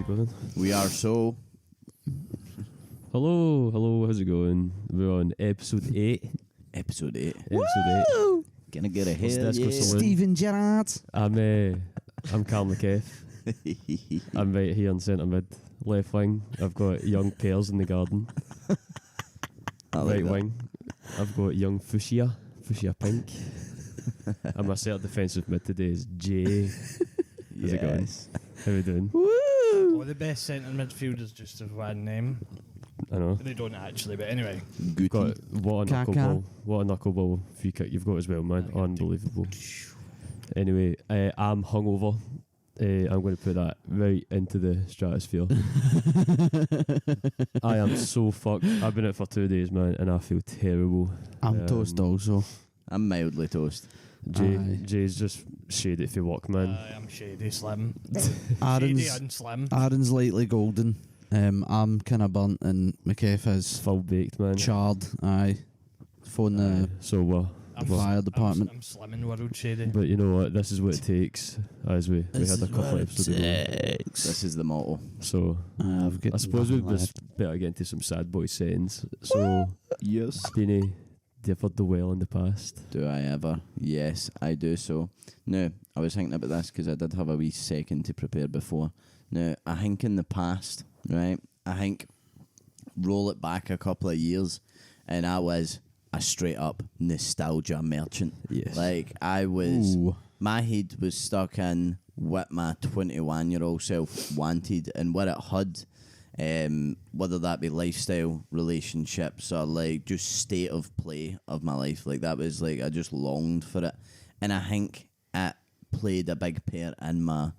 going? We are so. Hello, how's it going? We're on episode 8. Episode 8. Episode 8. Gonna get ahead. It's Disco Saloon. Stephen Gerrard. I'm Carl McKeff. I'm right here in centre mid. Left wing, I've got young pears in the garden. Right wing, I've got young fuchsia pink. And my set defensive mid today is Jay. How's it going? How we doing? Woo! Oh, the best centre midfielders just have one name. I know. They don't actually, but anyway. Got what a Kaka. knuckleball! What a knuckleball free kick you've got as well, man! Unbelievable. Anyway, I'm hungover. I'm going to put that right into the stratosphere. I am so fucked. I've been out for 2 days, man, and I feel terrible. I'm toast also. I'm mildly toast. Jay's just shady for work, man. I'm shady slim. Shady Aaron's, and slim. Aaron's lightly golden. I'm kind of burnt and McKeff is Full baked, man. charred. Aye. Phone the So fire department. I'm slim in world shady. but you know what? This is what it takes. As we had a couple of episodes ago. This is the motto. So I suppose we'd just better get into some sad boy settings. So Yes. Beanie, do you ever do well in the past? Do I ever? Yes, I do so. Now, I was thinking about this because I did have a wee second to prepare before. Now, I think in the past, right, I think roll it back a couple of years and I was a straight up nostalgia merchant. Yes. Like, I was, Ooh. my head was stuck in what my 21-year-old self wanted and what it had. Whether that be lifestyle, relationships, or like just state of play of my life, like that was like I just longed for it, and I think it played a big part in my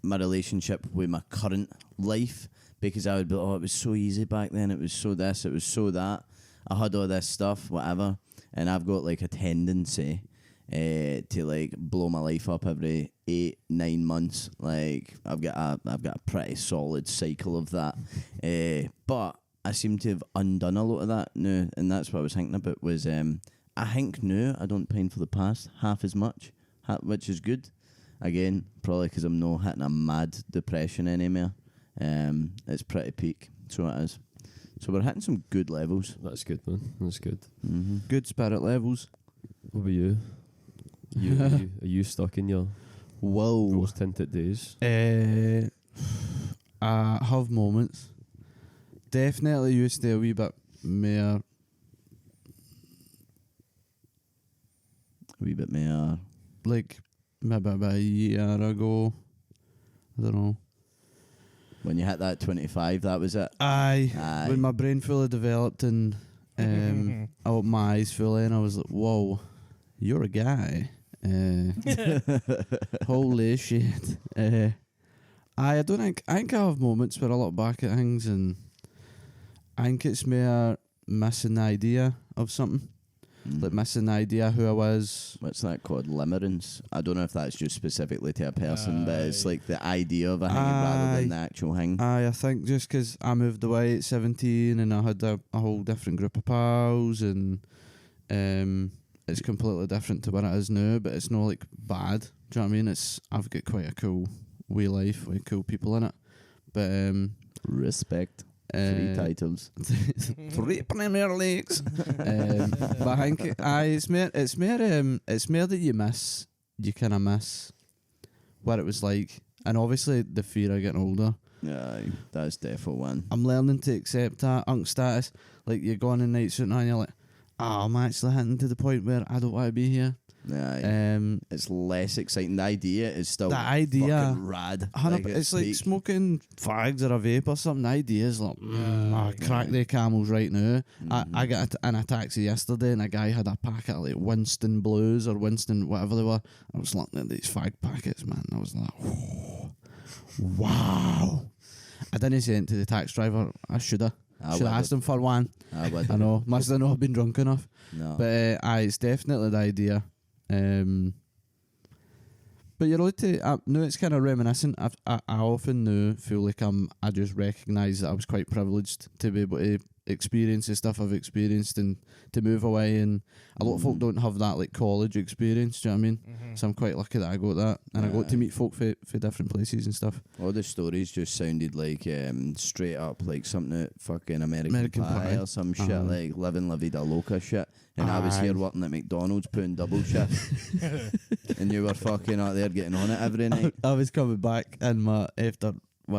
relationship with my current life, because I would be, oh, it was so easy back then, it was so this, it was so that, I had all this stuff, whatever, and I've got like a tendency to like blow my life up every 8-9 months. Like I've got a pretty solid cycle of that, but I seem to have undone a lot of that now, and that's what I was thinking about. Was I think now I don't pine for the past half as much, which is good. Again, probably because I'm not hitting a mad depression anymore. It's pretty peak, so it is. So we're hitting some good levels. That's good, man. That's good. Mm-hmm. Good spirit levels. What about you? Are you stuck in your Whoa. rose tinted days? I have moments. Definitely used to a wee bit more. Like maybe about a year ago. I don't know. When you hit that 25, that was it. Aye. When my brain fully developed and I opened my eyes fully and I was like, whoa, you're a guy. Holy shit. I think I have moments where I look back at things and I think it's more missing the idea of something. Like missing the idea who I was. What's that called? Limerence? I don't know if that's just specifically to a person, but it's like the idea of a thing rather than the actual thing. I think just because I moved away at 17 and I had a whole different group of pals and it's completely different to what it is now, but it's not like bad. Do you know what I mean? I've got quite a cool wee life with cool people in it. But Respect. 3 titles. 3 Premier Leagues. But I think it's more that you kind of miss what it was like, and obviously the fear of getting older. Yeah, that's definitely one. I'm learning to accept that unk status. Like you're going on nights out now and you're like, oh, I'm actually hitting to the point where I don't want to be here. Yeah, it's less exciting. The idea is still fucking rad. It's like smoking fags or a vape or something. The idea is like, I crack the camels right now. I got in a taxi yesterday and a guy had a packet of like Winston Blues or Winston whatever they were. I was looking at these fag packets, man. I was like, oh, wow. I didn't say it to the taxi driver. I should have. Should have asked him for one. I know. Must have not been drunk enough. No. But it's definitely the idea. But you're allowed to. No, it's kind of reminiscent. I often feel like I just recognise that I was quite privileged to be able to experience the stuff I've experienced and to move away. And a lot of folk don't have that like college experience. Do you know what I mean? So I'm quite lucky that I got that, and I got to meet folk for different places and stuff. All the stories just sounded like straight up like something at fucking American Pie or some shit, like living La Vida Loca shit. And I was here working at McDonald's putting double shift, and you were fucking out there getting on it every night. I was coming back in my after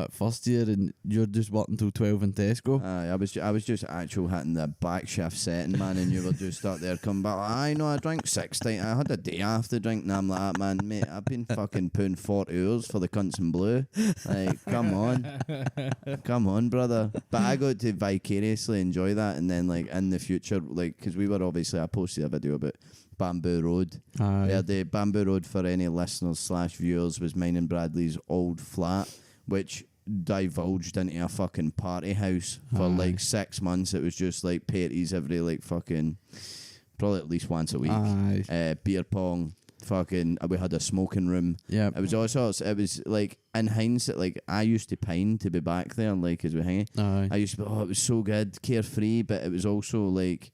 first year, and you're just working till 12 in Tesco. I was just actual hitting the back shift setting, man, and you were just out there coming back. I know I drank 16. I had a day after drink, and I'm like, ah, man, mate, I've been fucking putting 40 hours for the cunts in blue. Like, come on, brother. But I got to vicariously enjoy that, and then like in the future, like, because we were obviously, I posted a video about Bamboo Road. Where the Bamboo Road, for any listeners / viewers, was mine and Bradley's old flat, which divulged into a fucking party house for like 6 months. It was just like parties every like fucking probably at least once a week. Beer pong, fucking we had a smoking room. Yeah, it was all sorts. It was like, in hindsight, like I used to pine to be back there, like as we hanging. I used to be, it was so good, carefree, but it was also like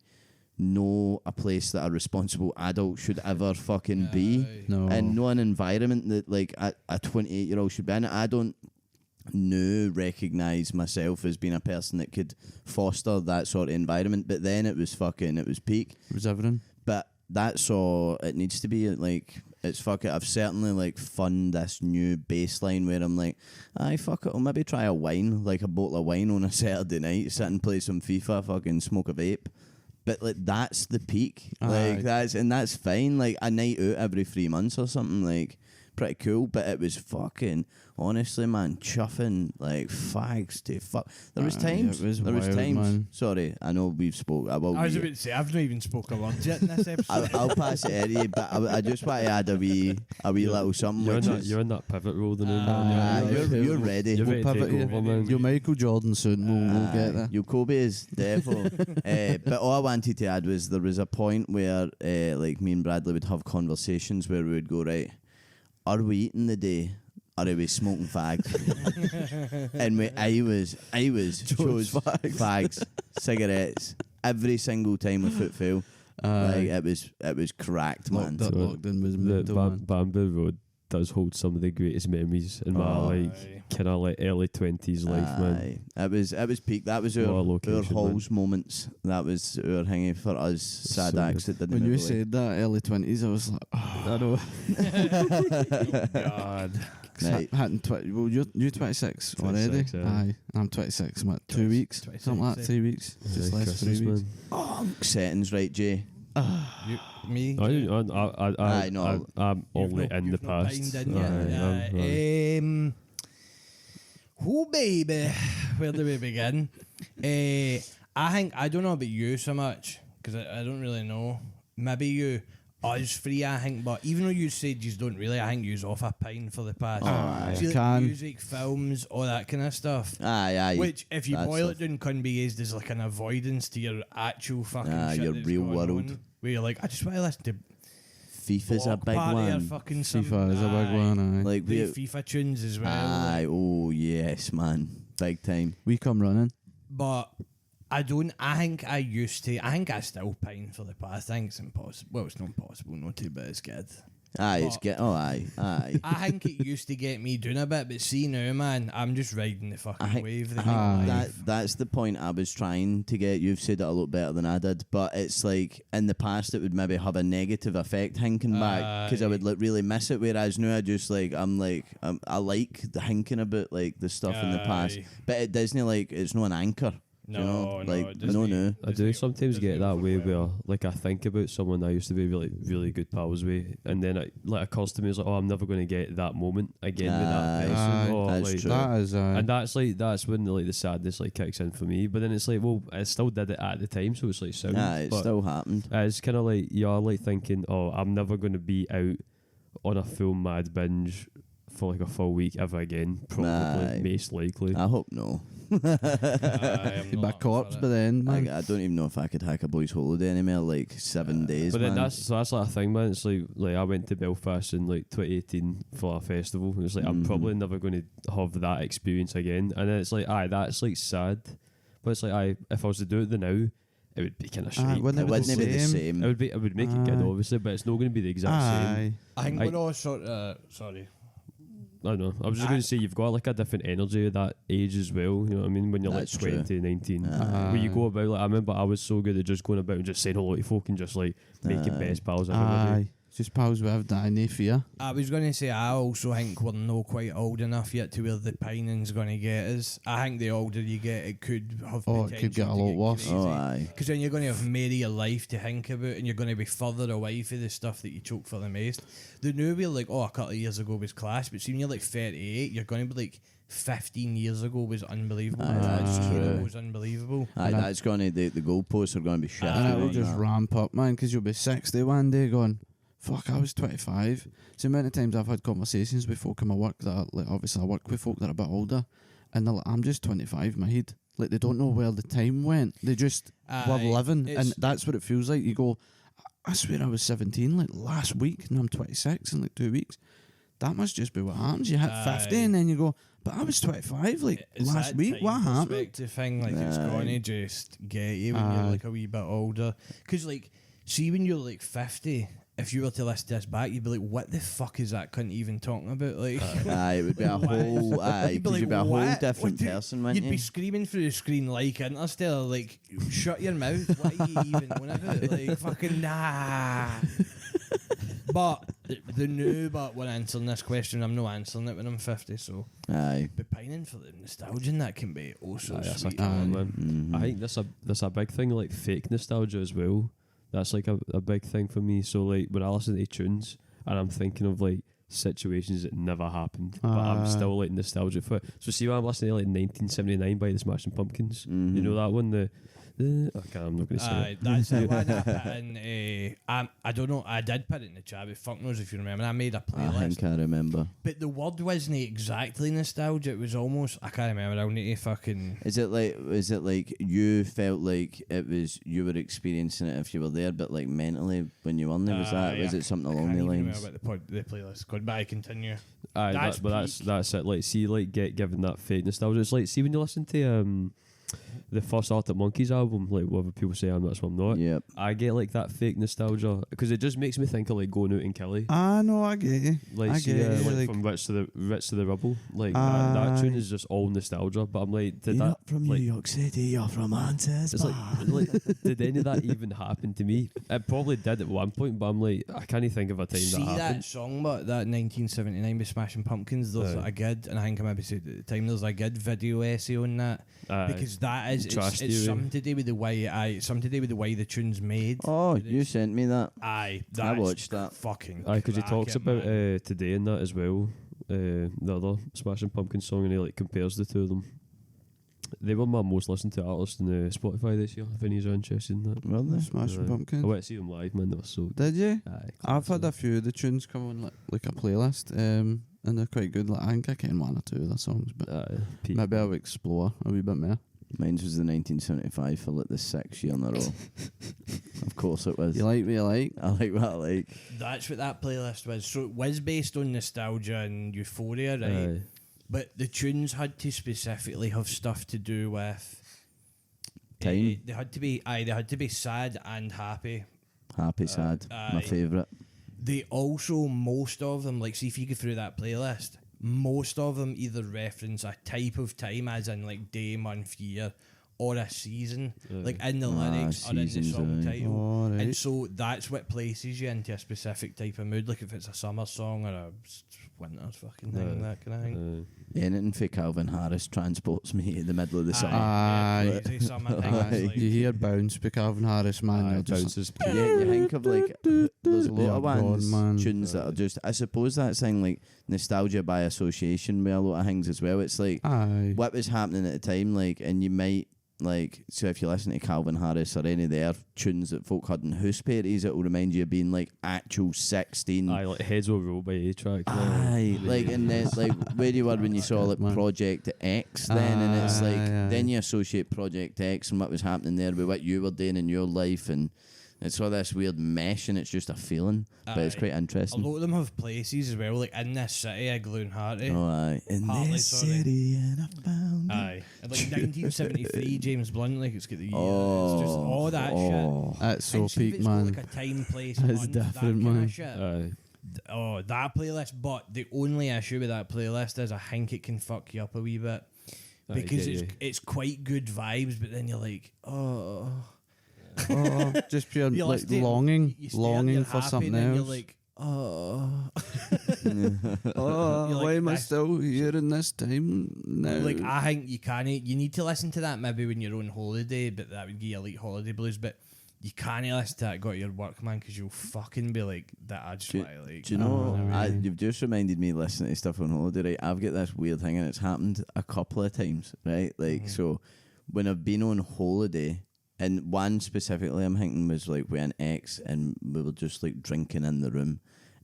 a place that a responsible adult should ever fucking be. And no an environment that like a 28-year-old should be in. I don't recognise myself as being a person that could foster that sort of environment, but then it was peak. It was everything. But that's all it needs to be. Like, it's fuck it. I've certainly like found this new baseline where I'm like, aye, fuck it, I'll maybe try a bottle of wine on a Saturday night, sit and play some FIFA, fucking smoke a vape. But like that's the peak. Like that's fine. Like a night out every 3 months or something, like pretty cool. But it was fucking, honestly, man, chuffing like fags to fuck. There was times. Man. Sorry, I know we've spoke. I was about to say, I've not even spoke a word yet in this episode. I'll pass it to you, but I just want to add a wee little something. You're in that pivot role, the man. You're ready. You're ready to take over, man. You're Michael Jordan soon. We'll get there. You Kobe is devil. But all I wanted to add was there was a point where like me and Bradley would have conversations where we would go, right, are we eating the day? Or are we smoking fags? And I was chose fags, cigarettes every single time a foot fell. Like it was cracked, man. That lockdown was mental, Bamboo Road does hold some of the greatest memories in my kind of like early 20s life, man. It was peak. That was our Halls moments. That was our hanging for us sad acts that didn't. When you said that early 20s, I was like, oh, I know. God. Well, you're 26 already. Aye, I'm 26. What, 2 weeks? Something like that. 3 weeks. Just less 3 weeks. Settings, right, Jay? Me? I'm only in the past. Oh baby, where do we begin? I don't know about you so much because I don't really know. Maybe you. Us free, I think, but even though you said you don't really, I think you's off a pine for the past. Like music, films, all that kind of stuff. Aye. Which, if you boil it down, can be used as like an avoidance to your actual fucking shit your that's real going world. On, where you're like, I just want to listen to FIFA's a big one. FIFA is a big one. Aye. Like the FIFA tunes as well. Aye, oh yes, man, big time. We come running, but I think I still pine for the past. I think it's impossible. Well, it's not impossible, not to, but it's good. Aye, it's good. Oh, aye. I think it used to get me doing a bit, but see now, man, I'm just riding the fucking wave. That's the point I was trying to get. You've said it a lot better than I did, but it's like in the past it would maybe have a negative effect hinking back because I would like really miss it. Whereas now I just like I like the hinking about like the stuff in the past, but it doesn't like it's not an anchor. No, no. I do sometimes get that way where like I think about someone I used to be really, really good pals with, and then it like occurs to me as like, oh, I'm never going to get that moment again with that person. That's true. That is, and that's when like the sadness like kicks in for me. But then it's like, well, I still did it at the time, so it's like sound. It still happened. It's kind of like you're like thinking, oh, I'm never going to be out on a full mad binge for like a full week ever again. Probably, most likely. I hope no. You'd be corpse by then, man. I don't even know if I could hack a boy's holiday anymore. Like 7 days. But then man. that's like a thing, man. It's like I went to Belfast in like 2018 for a festival. And it's like I'm probably never going to have that experience again. And then it's like, that's like sad. But it's like, if I was to do it now, it would be kind of shite. wouldn't It wouldn't be the same. It would make it good, obviously, but it's not going to be the exact same. I think we're all sort of sorry. I don't know. I was just going to say, you've got like a different energy at that age as well. You know what I mean? When you're That's like 20, true. 19. Where you go about, like, I remember I was so good at just going about and just saying hello to folk and just like making best pals everybody. Just pals with no fear. I was going to say, I also think we're not quite old enough yet to where the pining's going to get us. I think the older you get, it could have it could get a lot worse. Oh, aye. Because then you're going to have more of your life to think about, and you're going to be further away from the stuff that you choke for the most. The new we're like, a couple of years ago was class, but see when you're like 38, you're going to be like 15 years ago was unbelievable. Aye, that's true. Was unbelievable. Aye, that's going to the goalposts are going to be shit. And it'll just ramp up, man, because you'll be 60 one day going, fuck, I was 25. So many times I've had conversations with folk in my work that are, like, obviously I work with folk that are a bit older, and they're like, I'm just 25 in my head. Like, they don't know where the time went. They just were living, and that's what it feels like. You go, I swear I was 17 like last week, and I'm 26 in like 2 weeks. That must just be what happens. You hit 50 and then you go, but I was 25 like last week. What happened? Perspective thing, like it's going to just get you when you're like a wee bit older. Because like, see when you're like 50, if you were to list this back, you'd be like, what the fuck is that cunt even talking about? Like, it would be a whole, you'd be a whole different person, wouldn't you'd you? be screaming through the screen like Interstellar, like, shut your mouth. What are you even on about? Like, fucking nah. But but we're answering this question. I'm not answering it when I'm 50, so Aye. but pining for the nostalgia and that can be also That's sweet. I think that's a big thing, like fake nostalgia as well. That's like a big thing for me. So like when I listen to tunes and I'm thinking of like situations that never happened, but I'm still like nostalgic for it. So see when I'm listening to like 1979 by the Smashing Pumpkins, you know that one, I'm not going to say it. That's the one I put in. I don't know. I did put it in the chat, but fuck knows if you remember. I made a playlist. I think I remember. But the word wasn't exactly nostalgia. It was almost. I can't remember. I'll need to fucking. Is it like you felt like it was you were experiencing it if you were there, but like mentally when you weren't there? Was it something along the lines? I can't even remember the playlist. Goodbye. Continue. That's it. Like see, like given that fake nostalgia. It's like see when you listen to the first Arctic Monkeys album, like whatever people say that's what I'm not. Yep. I get like that fake nostalgia because it just makes me think of like going out in Killie. No, I get you. Like, from Ritz to the Rubble. Like that tune is just all nostalgia. But I'm like, you're not from New York City, you're from Manchester. It's like did any of that even happen to me? It probably did at one point, but I'm like, I can't think of a time that happened. That song, but that 1979 with Smashing Pumpkins, there's a good, and I think I maybe said at the time, there's a good video essay on that. Because that is it's something to do with the way the tune's made. Oh, you sent me that. I watched that. Fucking. Because he talks about Today in that as well. The other Smashing Pumpkins song, and he like compares the two of them. They were my most listened to artists in Spotify this year. If anybody's interested in that. Well, they Smashing Pumpkins. I went to see them live, man. They were so. Did you? Aye, I've had a few of the tunes come on like a playlist, and they're quite good. Like I think I can one or two of their songs, but maybe I'll explore a wee bit more. Mine was the 1975 for like the 6th year in a row. Of course it was. You like what you like? I like what I like. That's what that playlist was. So it was based on nostalgia and euphoria, right? But the tunes had to specifically have stuff to do with time. They had to be sad and happy. Happy, sad. My favourite. They also, most of them, like see if you go through that playlist, most of them either reference a type of time, as in like day, month, year, or a season, like in the lyrics or in the song title. And so that's what places you into a specific type of mood, like if it's a summer song or a winter fucking thing, that kind of thing. Anything for Calvin Harris transports me to the middle of the summer. You hear Bounce by Calvin Harris, man. Bounces. You think of like, there's a lot of ones, tunes that are just, I suppose that's thing like nostalgia by association with a lot of things as well. It's like what was happening at the time, like, and you might, like, so if you listen to Calvin Harris or any of their tunes that folk had in house parties, it will remind you of being like actual 16. Like Heads Will Roll by A-Track. Like, and then like where you were when you saw like Project X then, and it's like then you associate Project X and what was happening there with what you were doing in your life, and it's all this weird mesh, and it's just a feeling, but it's quite interesting. A lot of them have places as well, like in this city, Igloo and Hartley. In this city, and I found. Aye. And like 1973, James Blunt, like it's got the year. Oh, It's just all that shit. That's so And see if peak, it's got, man. like a time, place, That's month, different, that kind man. of shit. Aye. Oh, that playlist. But the only issue with that playlist is I think it can fuck you up a wee bit. I Because get you. it's quite good vibes, but then you're like, oh. Just pure You're like listening, longing, you stare and you're longing for happy, something and then else. You're like, oh. Oh, You're like, why am I that's- still here in this time now? Like, I think you need to listen to that maybe when you're on holiday, but that would give you like holiday blues. But you can't listen to that, go to your work, man, because you'll fucking be like, that I just want to like. Do you know, Oh, you've just reminded me listening to stuff on holiday, right? I've got this weird thing, and it's happened a couple of times, right? Like, so when I've been on holiday, and one specifically I'm thinking was like with an ex, and we were just like drinking in the room.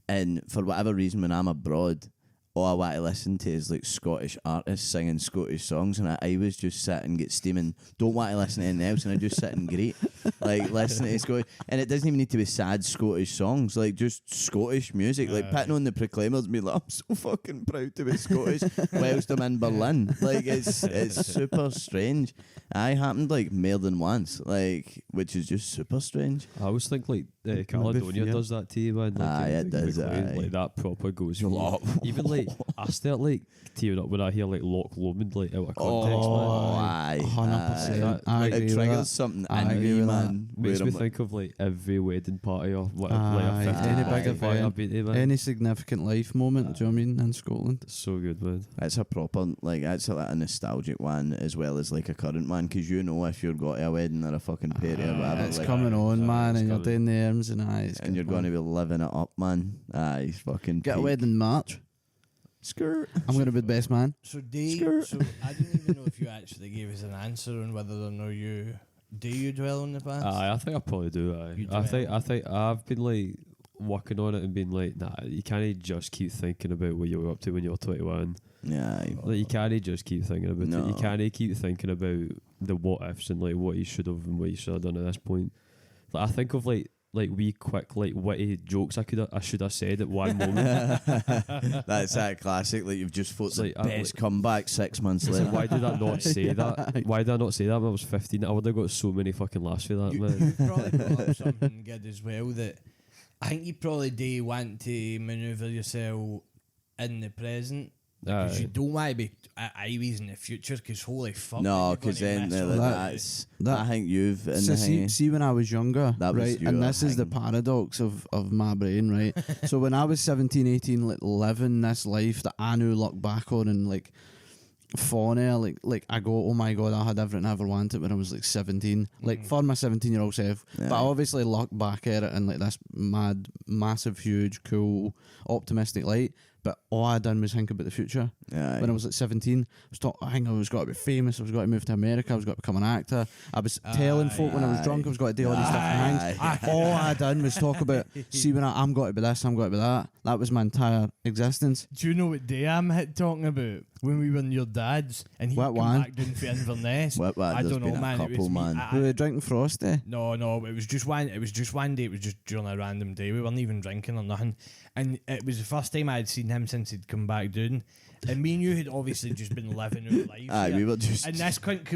And for whatever reason, when I'm abroad, all I want to listen to is like Scottish artists singing Scottish songs, and I was just sitting, get steaming, don't want to listen to anything else, and I just sit and great, like listening to Scottish, and it doesn't even need to be sad Scottish songs, like just Scottish music, like putting on the Proclaimers, me like, I'm so fucking proud to be Scottish, whilst I'm in Berlin, like it's super strange. I happened like more than once, like, which is just super strange. I always think like Caledonia fear. does that to you, man. Like, Aye, it does, aye. Like that proper goes. You're for you. like, Even like I start like tearing up when I hear like Loch Lomond like out of context, Oh, man. aye, 100%. aye. I It agree with triggers that. something I in agree me, with man. Makes where me I'm like, think of like every wedding party or what, like Aye, a 50 any big 55 event, I've been to, man. Any significant life moment, do you know what I mean, in Scotland? So good, man. That's a proper, like, that's a nostalgic one as well as like a current one, because you know if you're going to a wedding or a fucking party or whatever, It's like, coming on, man, it's and you're coming. doing the arms and eyes. and you're going to be living it up, man. Aye, fucking Get a peak. wedding in March. Skirt. I'm going to be the best man. So Skirt. so I don't even know if you actually gave us an answer on whether or not do you dwell on the past? Aye, I think I probably do. You I think dwell. I've been like working on it and being like, nah, you can't just keep thinking about what you were up to when you were 21. Yeah, aye. Like you can't just keep thinking about it. No. You can't keep thinking about the what ifs and like what you should have and what you should have done at this point. Like I think of like wee quick like witty jokes I should have said at one moment. That's that classic. Like you've just thought It's the like, best comeback 6 months It's later. like, why did I not say that? Yeah. Why did I not say that when I was 15? I would have got so many fucking laughs for that, You man. probably brought up something good as well that I think you probably do want to manoeuvre yourself in the present. Because you Aye. don't want to be Ivies in the future, because holy fuck. No, you're because gonna then miss they're all like, that. that- I think you've in So the see when I was younger, That was right, your and this is the thing. paradox of my brain, right? So when I was 17, 18, like living this life that I knew look back on and like fauna, like I go, oh my god, I had everything I ever wanted when I was like 17, like for my 17-year-old self. Yeah. But I obviously look back at it in like this mad, massive, huge, cool, optimistic light. But all I done was think about the future. Aye. When I was like 17, I think I was got to be famous. I was got to move to America. I was got to become an actor. I was telling folk when I was drunk I was got to do all these different things. Aye. All I done was talk about, see when I'm got to be this, I'm got to be that. That was my entire existence. Do you know what day I'm talking about? When we were in your dad's and he What came one? back down for Inverness. What, I there's don't know, been a man. It was couple, me. man. We were drinking Frosty. No, it was just one. It was just one day. It was just during a random day. We weren't even drinking or nothing, and it was the first time I had seen him since he'd come back down. And me and you had obviously just been living our lives. Aye, here. we were just. And this cunt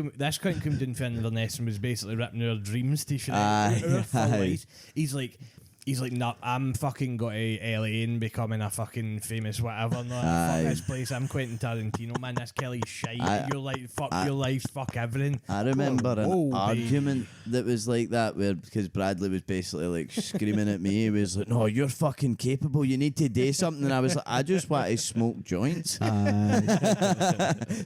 come down for Inverness and was basically ripping our dreams to shit. Aye, Our full aye. lives. He's like, nah, I'm fucking got to LA and becoming a fucking famous whatever. No, Aye. fuck this place. I'm Quentin Tarantino, man. This Kelly's shite. Aye. You're like, fuck Aye. your life, fuck everything. I remember an Whoa, baby. argument that was like that, where because Bradley was basically like screaming at me, he was like, "No, you're fucking capable. You need to do something." And I was like, "I just want to smoke joints."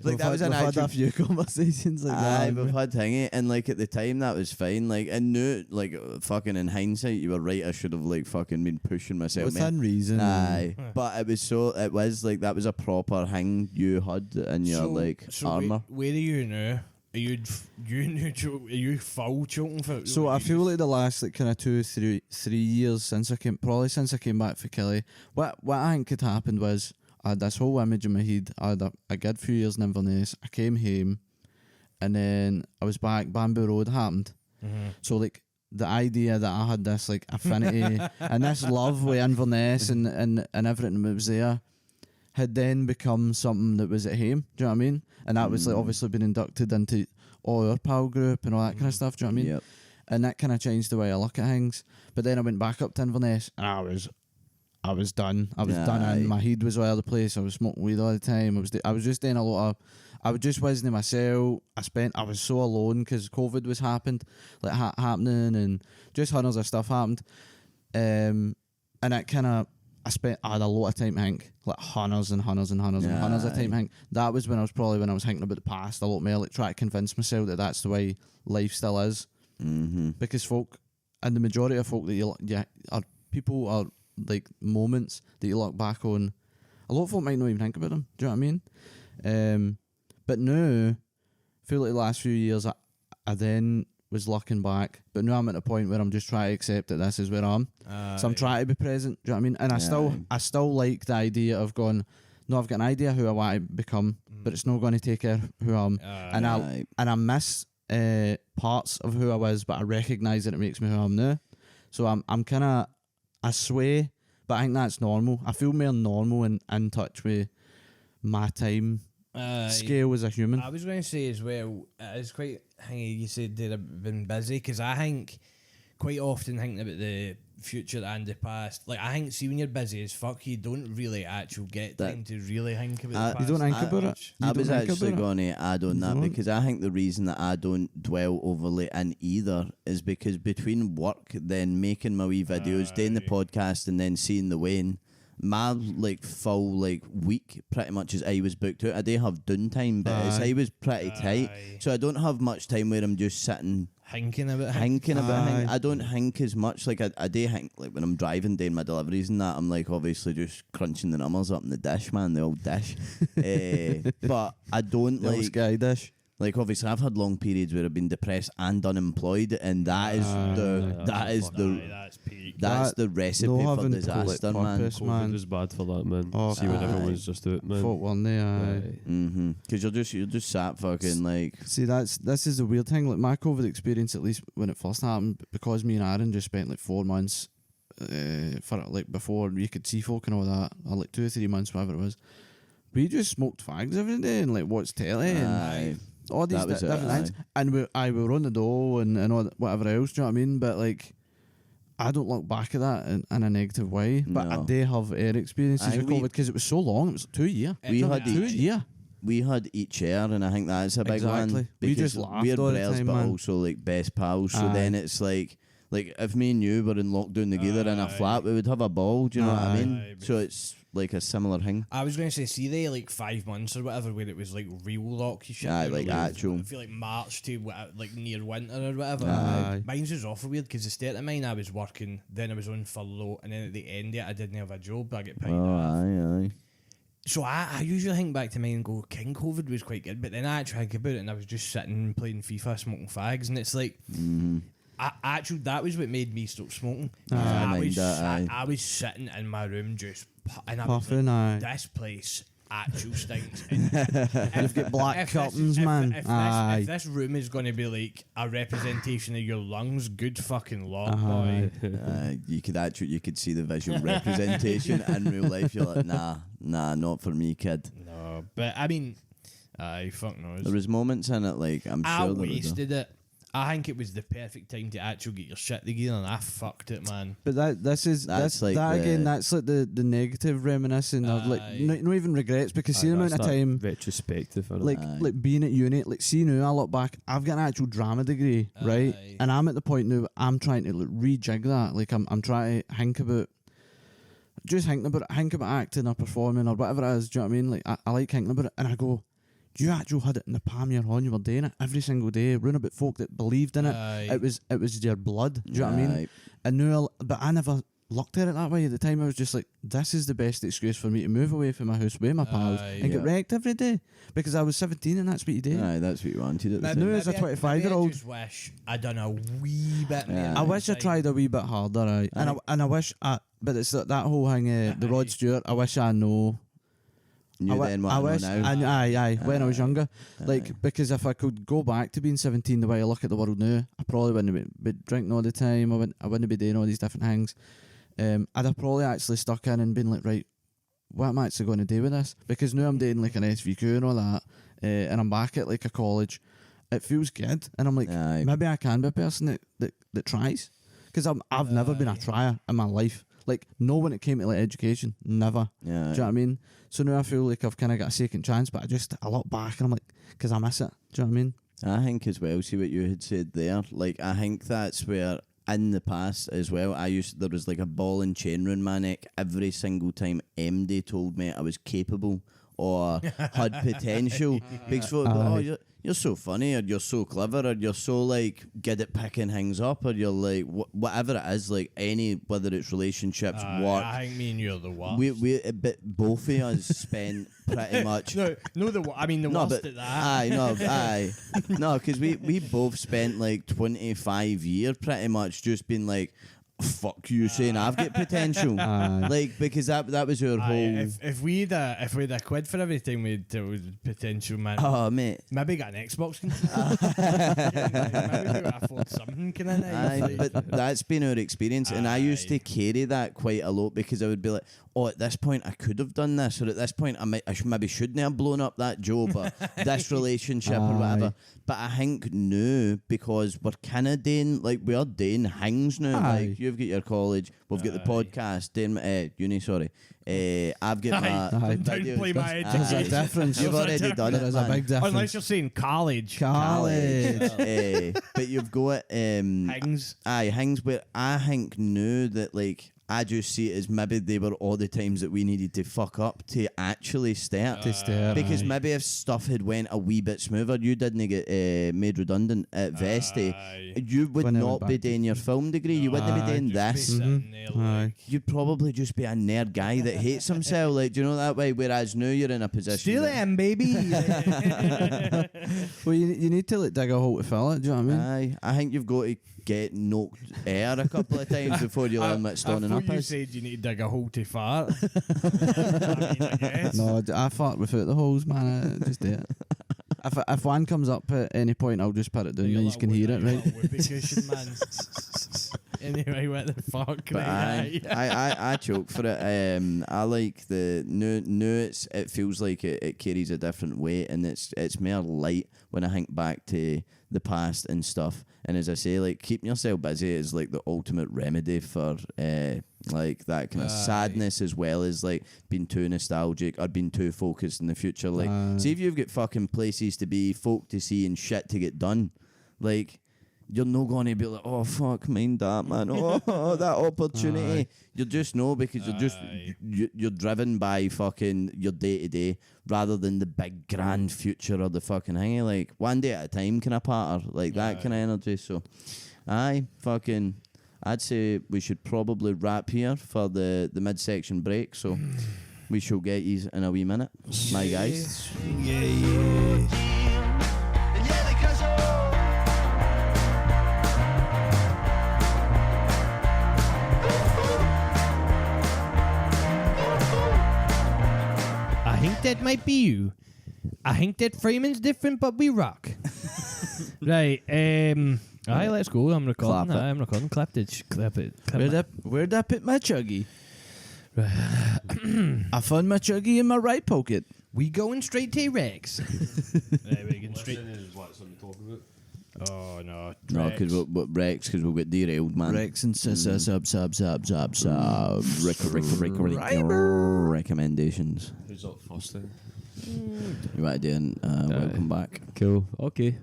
Like that was an we've had actual. a few conversations like Aye, that. we've had thingy, and like at the time that was fine. Like I knew, like fucking in hindsight, you were right. I should have like fucking been pushing myself. Within reason. Aye, but it was like that was a proper thing you had in your like armour. Where are you now? Are you are you full choking for? So I feel like the last like kind of 2-3 years since I came back for Kelly, what I think had happened was I had this whole image in my head. I had a good few years in Inverness. I came home, and then I was back. Bamboo Road happened. So like the idea that I had this like affinity and this love with Inverness and everything that was there, had then become something that was at home. Do you know what I mean? And that was like obviously been inducted into all our pal group and all that kind of stuff. Do you know what I mean? Yep. And that kind of changed the way I look at things. But then I went back up to Inverness and I was done. I was done, and my head was all over the place. I was smoking weed all the time. I was just doing a lot of. I was just wasting myself. I was so alone because COVID was happening, and just hundreds of stuff happened. And that kind of I had a lot of time to think, like hundreds and hundreds and hundreds and hundreds of time to think. That was when I was thinking about the past a lot more, like trying to convince myself that that's the way life still is. Mm-hmm. Because folk, and the majority of folk that people are like moments that you look back on. A lot of folk might not even think about them. Do you know what I mean? But now, I feel like the last few years, I then was looking back, but now I'm at a point where I'm just trying to accept that this is where I am. So I'm trying to be present. Do you know what I mean? And I still like the idea of going. No, I've got an idea who I want to become, but it's not going to take care of who I am. And I miss parts of who I was, but I recognise that it makes me who I am now. So I'm kind of, I sway, but I think that's normal. I feel more normal and in touch with my time scale as a human. I was going to say as well, it's quite hangy you said they've been busy, because I think quite often thinking about the future and the past, like I think, see, when you're busy as fuck, you don't really actually get time to really think about the past. You don't think about it? I was actually going to add on that because I think the reason that I don't dwell overly in either is because between work, then making my wee videos, doing the podcast, and then seeing the Wayne, my like full like week pretty much as I was booked out. I do have downtime, but I was pretty tight, so I don't have much time where I'm just sitting hinking about I don't hink as much. Like I do hink like when I'm driving doing my deliveries and that. I'm like obviously just crunching the numbers up in the dish, man, the old dish. But I don't the like sky dish. Like obviously I've had long periods where I've been depressed and unemployed, and that's peak. That's the recipe for disaster, man. COVID was bad for that, man. See, when everyone was just out, man. Fought one there, Because you're just sat fucking like. See, this is the weird thing. Like my COVID experience, at least when it first happened, because me and Aaron just spent like 4 months for like before you could see folk and all that, or like 2 or 3 months, whatever it was. We just smoked fags every day and like watched telly and all these different things. And we were on the dole and all whatever else. Do you know what I mean? But like, I don't look back at that in a negative way. But I do have air experiences with COVID because it was so long. It was 2 years. We had 2 years. We had each year, and I think that's a big one. We just laughed we're all the brothers, time, but man. also like best pals. So then it's like if me and you were in lockdown together in a flat, we would have a ball. Do you know what I mean? So it's like a similar thing. I was going to say, see, they like 5 months or whatever where it was like real locky shit. Like actual. I feel like March to like near winter or whatever. Mine's was awful weird because the start of mine I was working, then I was on furlough, and then at the end of it I didn't have a job. I get paid. Aye. So I usually think back to mine and go, King COVID was quite good, but then I actually think about it and I was just sitting playing FIFA, smoking fags, and it's like. Actually, that was what made me stop smoking. I was sitting in my room just and I was like, this place actually stinks. You've got black curtains, man. If this room is going to be like a representation of your lungs, good fucking luck, boy. You could see the visual representation in real life. You're like, nah, not for me, kid. No, but I mean, fuck knows. There was moments in it like I wasted it. I think it was the perfect time to actually get your shit together, and I fucked it, man. But that's like the negative reminiscing of like not even regrets, because see the amount of time retrospective, like being at uni, like see now I look back, I've got an actual drama degree, right? And I'm at the point now I'm trying to like rejig that. Like I'm trying to think about acting or performing or whatever it is. Do you know what I mean? Like I like thinking about it, and I go, you actually had it in the palm of your hand. You were doing it every single day, running about folk that believed in it. It was your blood. Do you know what I mean? And now, but I never looked at it that way at the time. I was just like, this is the best excuse for me to move away from my house with my pals and get wrecked every day, because I was 17 and that's what you did. That's what you wanted. Now as a 25-year-old, I just wish I'd done a wee bit more. I wish I tried a wee bit harder. And I wish, but it's that whole thing. The Rod Stewart. I wish I know. When I was younger, because if I could go back to being 17 the way I look at the world now, I probably wouldn't be drinking all the time. I wouldn't be doing all these different things. I'd have probably actually stuck in and been like, right, what am I actually going to do with this? Because now I'm doing like an SVQ and all that, and I'm back at like a college. It feels good, and I'm like, maybe I can be a person that tries. Because I've never been a trier in my life. Like, no, when it came to like education, never. Yeah. Do you know what I mean? So now I feel like I've kind of got a second chance, but I look back and I'm like, because I miss it. Do you know what I mean? I think as well, see what you had said there, like I think that's where in the past as well, there was like a ball and chain round my neck every single time MD told me I was capable or had potential. Because folk would be like, oh, you're so funny, or you're so clever, or you're so like good at picking things up, or you're like whatever it is, like whether it's relationships, work. I think me and you're the worst. We both of us spent pretty much. The worst at that. No, because we both spent like 25 years pretty much just being like, fuck you saying I've got potential. Like, because that was our whole. If we'd a quid for every time we'd potential, man. Oh, mate. Maybe got an Xbox controller. Maybe we afford something kind of nice. But that's been our experience, and I used to carry that quite a lot because I would be like, oh, at this point I could have done this, or at this point maybe shouldn't have blown up that job or this relationship or whatever. But I think now, because we're kind of doing, like, we are doing things now. Like, you've got your college, we've got the podcast, doing uni, sorry. I've got my downplay my There's a education. difference. You've already done it. There's a big difference. Unless you're saying college. But you've got Things. things where I think now that, like, I just see it as maybe they were all the times that we needed to fuck up to actually start. Because maybe if stuff had went a wee bit smoother, you didn't get made redundant at Vesti, you would not be doing your film degree. You wouldn't be doing this. You'd probably just be a nerd guy that hates himself. Like, do you know that way? Whereas now you're in a position. Steal him, baby. Well, you need to like dig a hole to fill it. Do you know what I mean? I think you've got to get knocked air a couple of times before you learn what stoning up You is. said you need to dig a hole to fart. I guess. No, I fart without the holes, man. I just do it. If one comes up at any point, I'll just put it down and you can hear it, right? Cushion, man. Anyway, what the fuck? But I choke for it. I like the new. It feels like it carries a different weight, and it's more light when I think back to the past and stuff. And as I say, like, keeping yourself busy is like the ultimate remedy for like that kind of sadness, as well as like being too nostalgic or being too focused in the future. Like, see if you've got fucking places to be, folk to see, and shit to get done, like, you're not going to be like, oh fuck, mind that, man. Oh, that opportunity. You just know, because you're driven by fucking your day to day rather than the big grand future or the fucking thing. Like, one day at a time kind of patter, like that kind of energy. So, I'd say we should probably wrap here for the midsection break. So, we shall get you in a wee minute, my guys. I think that might be you. I think that framing's different, but we rock. Right. Alright, let's go. I'm recording. I'm recording. Clap it. Where'd I put my chuggy? I found my chuggy in my right pocket. We going straight to Rex. Right, we going straight. Oh no. No, because Rex, because we'll get derailed, man. Rex and recommendations. Who's up first then? You want to do welcome back. Cool. Okay.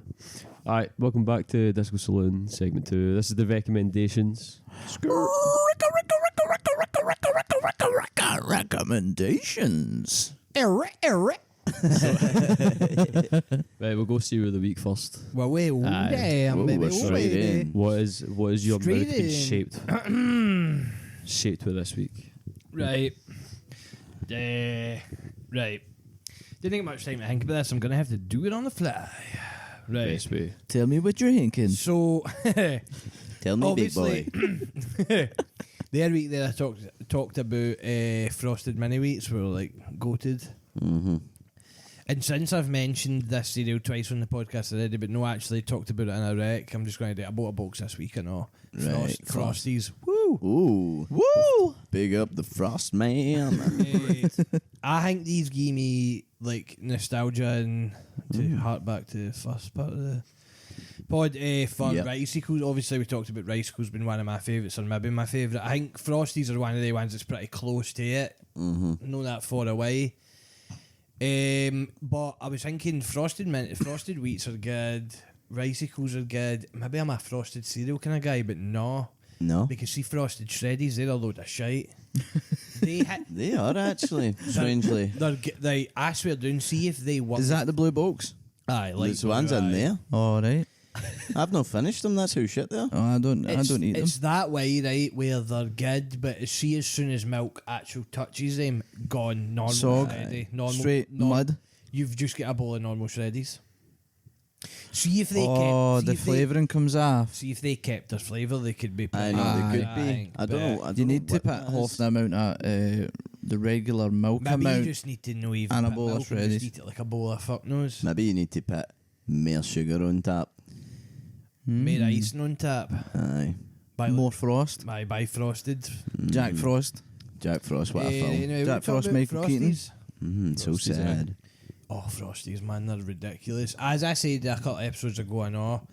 Alright, welcome back to Disco Saloon segment 2. This is the recommendations. Recommendations. Right, we'll go see of the week first. Well, wait, damn, baby. We're straight in. What is your mouth Straight been in. shaped with this week? Right. Right. Didn't get much time to think about this. I'm going to have to do it on the fly. Right. Best way. Tell me what you're thinking. So, Tell me, big boy. the other week there I talked about frosted mini wheats were like goated. Mm-hmm. And since I've mentioned this cereal twice on the podcast already, but no actually talked about it in a rec, I'm just going to do it. I bought a box this week and all. Right. Frosties. Woo! Ooh. Woo! Big up the Frost Man. I think these give me like nostalgia and to hark back to the first part of the pod. For Yep. Ricicles, obviously we talked about Ricicles being one of my favourites, or maybe my favourite. I think Frosties are one of the ones that's pretty close to it. Not that far away. But I was thinking frosted wheats are good. Ricicles are good. Maybe I'm a frosted cereal kind of guy, but no. No, Because see, frosted shreddies, they're a load of shite. they are actually strangely. I swear down, see if they work. Is that the blue box? Aye, like There's ones in there. All right. I've not finished them. That's how shit they are. Oh, I don't eat them. It's that way, right, where they're good, but see, as soon as milk actually touches them, gone, normal Sog. shreddy. Normal, Straight mud. You've just got a bowl of normal shreddies. See if they The flavouring comes off. See if they kept their flavour, they could be. I know they could I be. think, I don't know. I don't You know need to what put that half is. the amount of the regular milk Maybe amount. you just need to know even and a put bowl of milk and just shreddies. eat it like a bowl of fuck nose. Maybe you need to put more sugar on top. Made icing on tap. Aye. By More Frost. by Frosted. Jack Frost. Jack Frost, what a film. Anyway, Jack we talk Frost, about Michael Keaton. Frosties. So Frosties, sad. Oh, Frosties, man, they're ridiculous. As I said a couple of episodes ago, I know,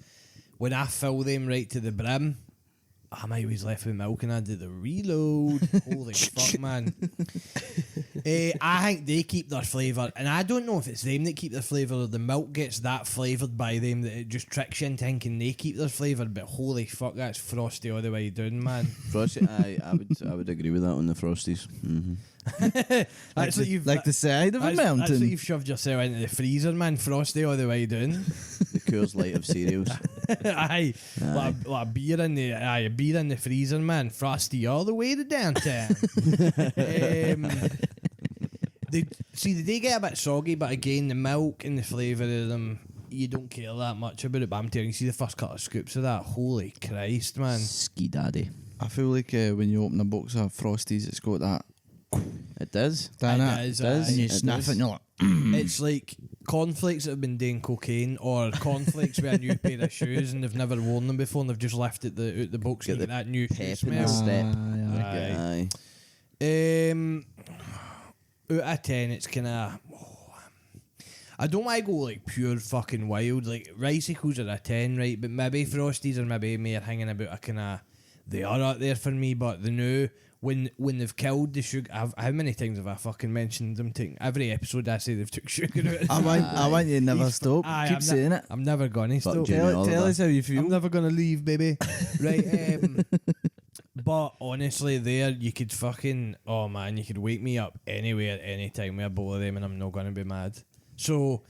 when I fill them right to the brim, I'm always left with milk and I do the reload. Holy fuck, man. I think they keep their flavour, and I don't know if it's them that keep their flavour or the milk gets that flavoured by them that it just tricks you into thinking they keep their flavour, but holy fuck, that's Frosty all the way down, man. Frosty, I would agree with that on the Frosties. That's what you've Like the side of a that's what mountain. you've shoved yourself into the freezer, man. Frosty all the way down. The Coors Light of cereals. Aye, like a beer in the freezer, man. Frosty all the way to downtown. They get a bit soggy, but again, the milk and the flavour of them, you don't care that much about it. But I'm telling you, see the first couple of scoops of that, holy Christ, man. Ski Daddy. I feel like when you open a box of Frosties, it's got that. It does. Down It it. does, And you it sniff does. it and you're like, It's like cornflakes that have been doing cocaine, or cornflakes with a new pair of shoes and they've never worn them before and they've just left it out the box Get and you the get that new shoe pep in the smell. step. Aye. Out of 10, it's kind of. I don't want to go like pure fucking wild. Like Ricicles are a 10, right? But maybe Frosties are maybe more hanging about a kind of. They are out there for me, but the new. When they've killed the sugar, how many times have I fucking mentioned them taking every episode? I say they've took sugar out. I want you to never stop. Aye, Keep saying it. I'm never gonna Fuck stop. Jimmy Oliver. Tell us how you feel. I'm never gonna leave, baby. Right. But honestly, there you could fucking you could wake me up anywhere, anytime with a bowl of them, and I'm not gonna be mad. So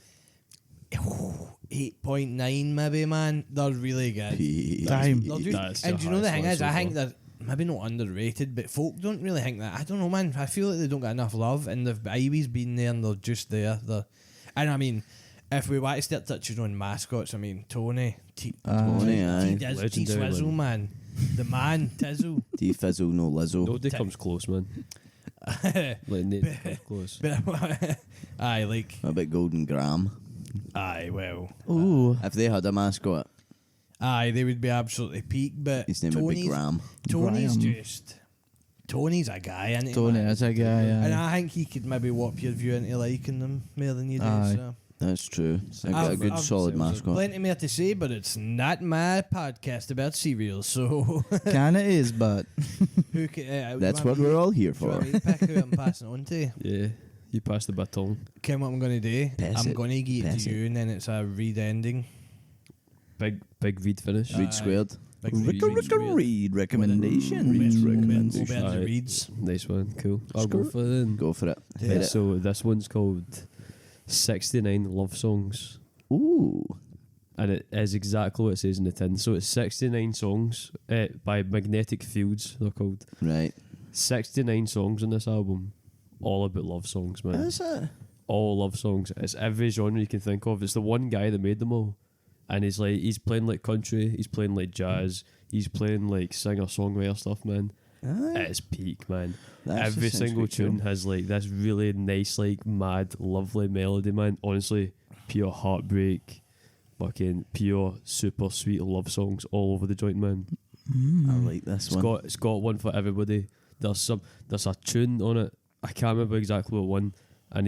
8.9 maybe, man. They're really good. Time. They're just- That's and the do you know the highest thing one is, so I think far. they're maybe not underrated, but folk don't really think that. I don't know, man. I feel like they don't get enough love, and they've always been there, and they're just there. And I mean, if we want to start touching on mascots, I mean Tony, T aye. Legendary Swizzle, one. man, the man Tizzle. D Fizzle, no Lizzo. Nobody comes close, man. Like, nobody comes close. But aye, like A bit Golden Graham. aye, well, Ooh. If they had a mascot, aye, they would be absolutely peak. But his name would be Tony's Graham. Graham. Tony's a guy, isn't he? Tony man? is a guy, And yeah. I think he could maybe warp your view into liking them more than you do. Aye. So. That's true. I got a good I've- solid sounds like mascot. Plenty more to say, but it's not my podcast about cereals. So Can it is, but who can? That's what we're all here Do you for. want me to pick who I'm passing on to? Yeah, you passed the baton. Kim, what I'm going to do? Pass I'm it. going to give it Pass to you, and then it's a read ending. Big read finish. Reed squared. Big Read, read, read recommendation. We'll bear the Aye. reads. Nice one, cool. I'll go for it then. Go for it. Yeah. Hit it. So this one's called 69 Love Songs. Ooh. And it is exactly what it says in the tin. So it's 69 songs by Magnetic Fields, they're called. Right. 69 songs on this album. All about love songs, man. Is it? All love songs. It's every genre you can think of. It's the one guy that made them all. And he's playing like country, he's playing like jazz, he's playing like singer-songwriter stuff, man. Aye. It's peak, man. That Every actually sounds single quite cool. tune has like this really nice, like mad, lovely melody, man. Honestly, pure heartbreak, fucking pure, super sweet love songs all over the joint, man. I like this It's one. got one for everybody. there's a tune on it. I can't remember exactly what one, and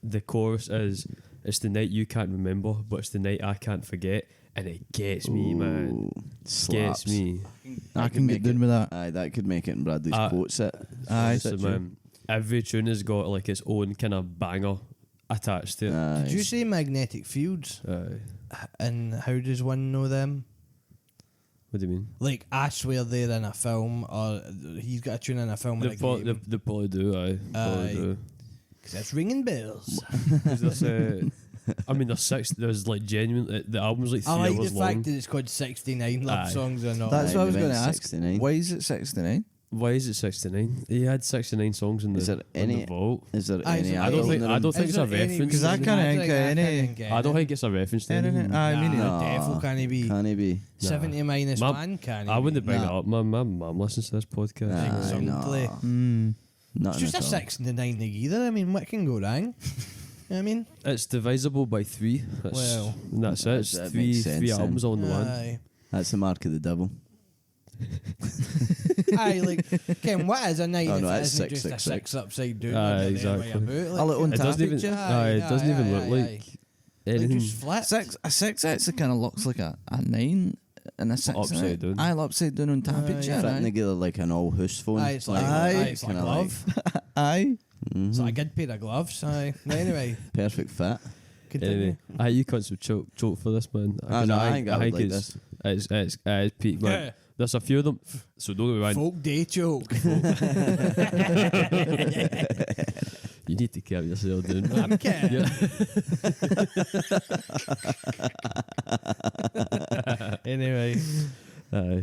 the chorus is, "It's the night you can't remember, but it's the night I can't forget," and it gets me, man. Slaps. Gets me. I can get done with that. Aye, that could make it in Bradley's quote set. Aye. So, man, every tune has got like its own kind of banger attached to it. Aye. Did you say magnetic fields? And how does one know them? What do you mean? Like, I swear they're in a film, or he's got a tune in a film. They probably do, aye. Probably do. Because it's ringing bells. 'Cause there's like genuine. The album's like 3 I like hours the long. fact that it's called 69 love Aye. songs or not. That's what I was Aye, going to ask. 69. Why is it 69? Why is it 69? He had 69 songs in the, Is there in the any- vault. Is there Aye, any? so I don't think album it's a reference. 'Cause I can't think of any. I don't think it's a reference to anything. I mean, No. Defo can he be? Can he be? 70 minus Mum, 1 can he I wouldn't be? bring Nah. it up. My mum listens to this podcast. Aye, Exactly. no. Not It's just a 69 either. I mean, what can go wrong? You know what I mean? It's divisible by 3. Well, and that's it. It's that three makes sense then. albums all in the one. Aye. That's the mark of the devil. Aye, like, Ken, what is a night Oh, if no, it that's isn't just a 666. 6 upside down? Aye, like the exactly. other way about, A little like, It doesn't even. picture. It doesn't even look like Like, anything just flat. A 6 actually kind of looks like a 9 and a 6. Upside down. I'll upside down on temperature. Fitting Aye. together like an all house phone. Aye, it's like, Aye. it's like a Kinda glove. Aye. It's like a good pair of gloves. Aye. But anyway, Perfect fit. continue. Anyway, you can't choke for this, man. I know, I think I would like it's it's peak, man. There's a few of them, so don't get me wrong. Folk day choke. You need to carry yourself down, man. I'm kidding. Anyway,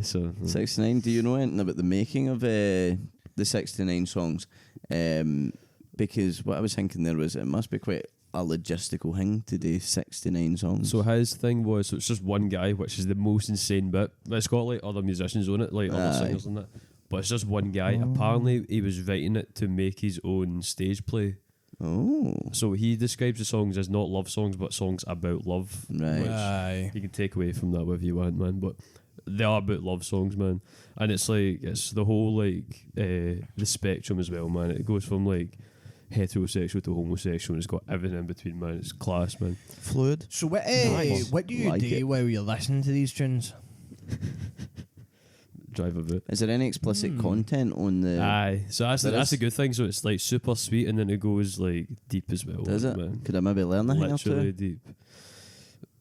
so 69. Do you know anything about the making of the 69 songs? Because what I was thinking there was it must be quite a logistical thing to do 69 songs. So his thing was, so it's just one guy, which is the most insane bit. It's got like other musicians on it, like other Aye. singers on it, but it's just one guy. Apparently, he was writing it to make his own stage play. Oh, So he describes the songs as not love songs, but songs about love. right. aye. You can take away from that whatever you want, man. But they are about love songs, man. And it's like it's the whole like the spectrum as well, man. It goes from like heterosexual to homosexual, and it's got everything in between, man. It's class, man. Fluid. So what? Nice. What do you Like do it. while you're listening to these tunes? Drive a bit. Is there any explicit content on the? Aye, so that's There that's is. a good thing. So it's like super sweet, and then it goes like deep as well. Does it? Man. Could I maybe learn a thing or Literally two? deep.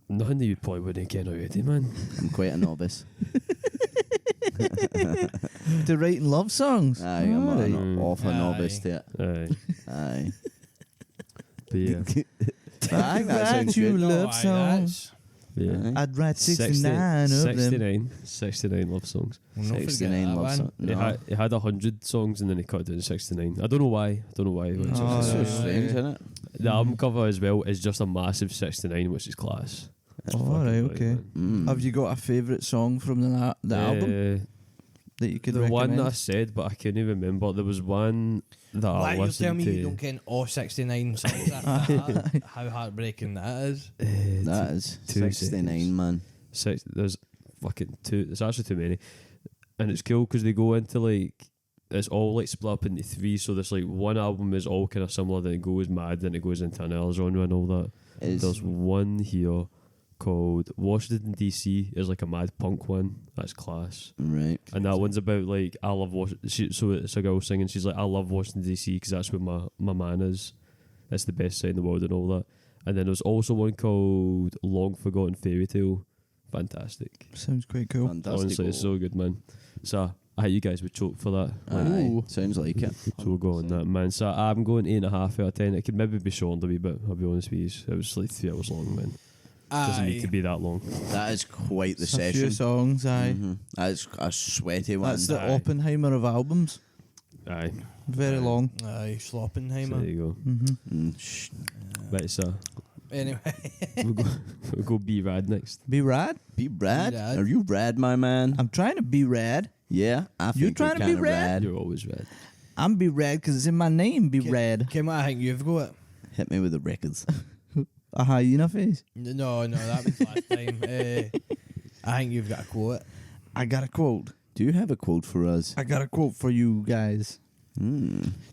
Nothing that you probably wouldn't get already, man. I'm quite a novice. To writing love songs. Aye, I'm an Aye. awful Aye. novice to it. Aye, Aye. but yeah, I think that Write sounds you good. love aye, songs. yeah. Aye. I'd write 69 of them. 69 love songs. We'll not forget 69 that love one. songs. No. He had 100 songs and then he cut it down to 69. I don't know why. It's Oh, It's so yeah. strange, isn't it? the album cover as well is just a massive 69, which is class. It's Oh, fucking right, brilliant, okay. man. Have you got a favourite song from the album that you could The recommend? one that I said, but I can't even remember. There was one that I Why you listened tell me to. you don't get all 69 songs after that? How heartbreaking that is. That is 2 69, seconds. man. There's fucking two. There's actually too many, and it's cool because they go into like it's all like split up into 3. So there's like one album is all kind of similar, then it goes mad, then it goes into another genre and all that. Is There's one here called Washington DC. Is like a mad punk one. That's class. right. And that one's about like I love Washington. So it's a girl singing. She's like I love Washington DC because that's where my man is. That's the best side in the world and all that. And then there's also one called Long Forgotten Fairy Tale. Fantastic. Sounds quite cool. Fantastic. Honestly, it's so good, man. So I think you guys would choke for that. Aye, Ooh. sounds like it. So we'll go on that, man. So I'm going 8.5 out of 10. It could maybe be shortened a wee bit, I'll be honest with you. It was like 3 hours long, man. Doesn't need to be that long. That is quite the It's a few session. songs, aye. That's a sweaty one. That's the Aye. Oppenheimer of albums. Aye. Very Aye. long. Aye, So Sloppenheimer. there you go. Mm-hmm. Right, so Anyway, we'll go be rad next. Be rad. Be Brad? Be rad. Are you Brad, my man? I'm trying to be rad. Yeah, I think You trying to be kinda rad? You're always rad. I'm be rad because it's in my name. Be Ke- rad. Kim, what I think you've got. Hit me with the records. A hyena face. No, that was last time. I think you've got a quote. I got a quote. Do you have a quote for us? I got a quote for you guys.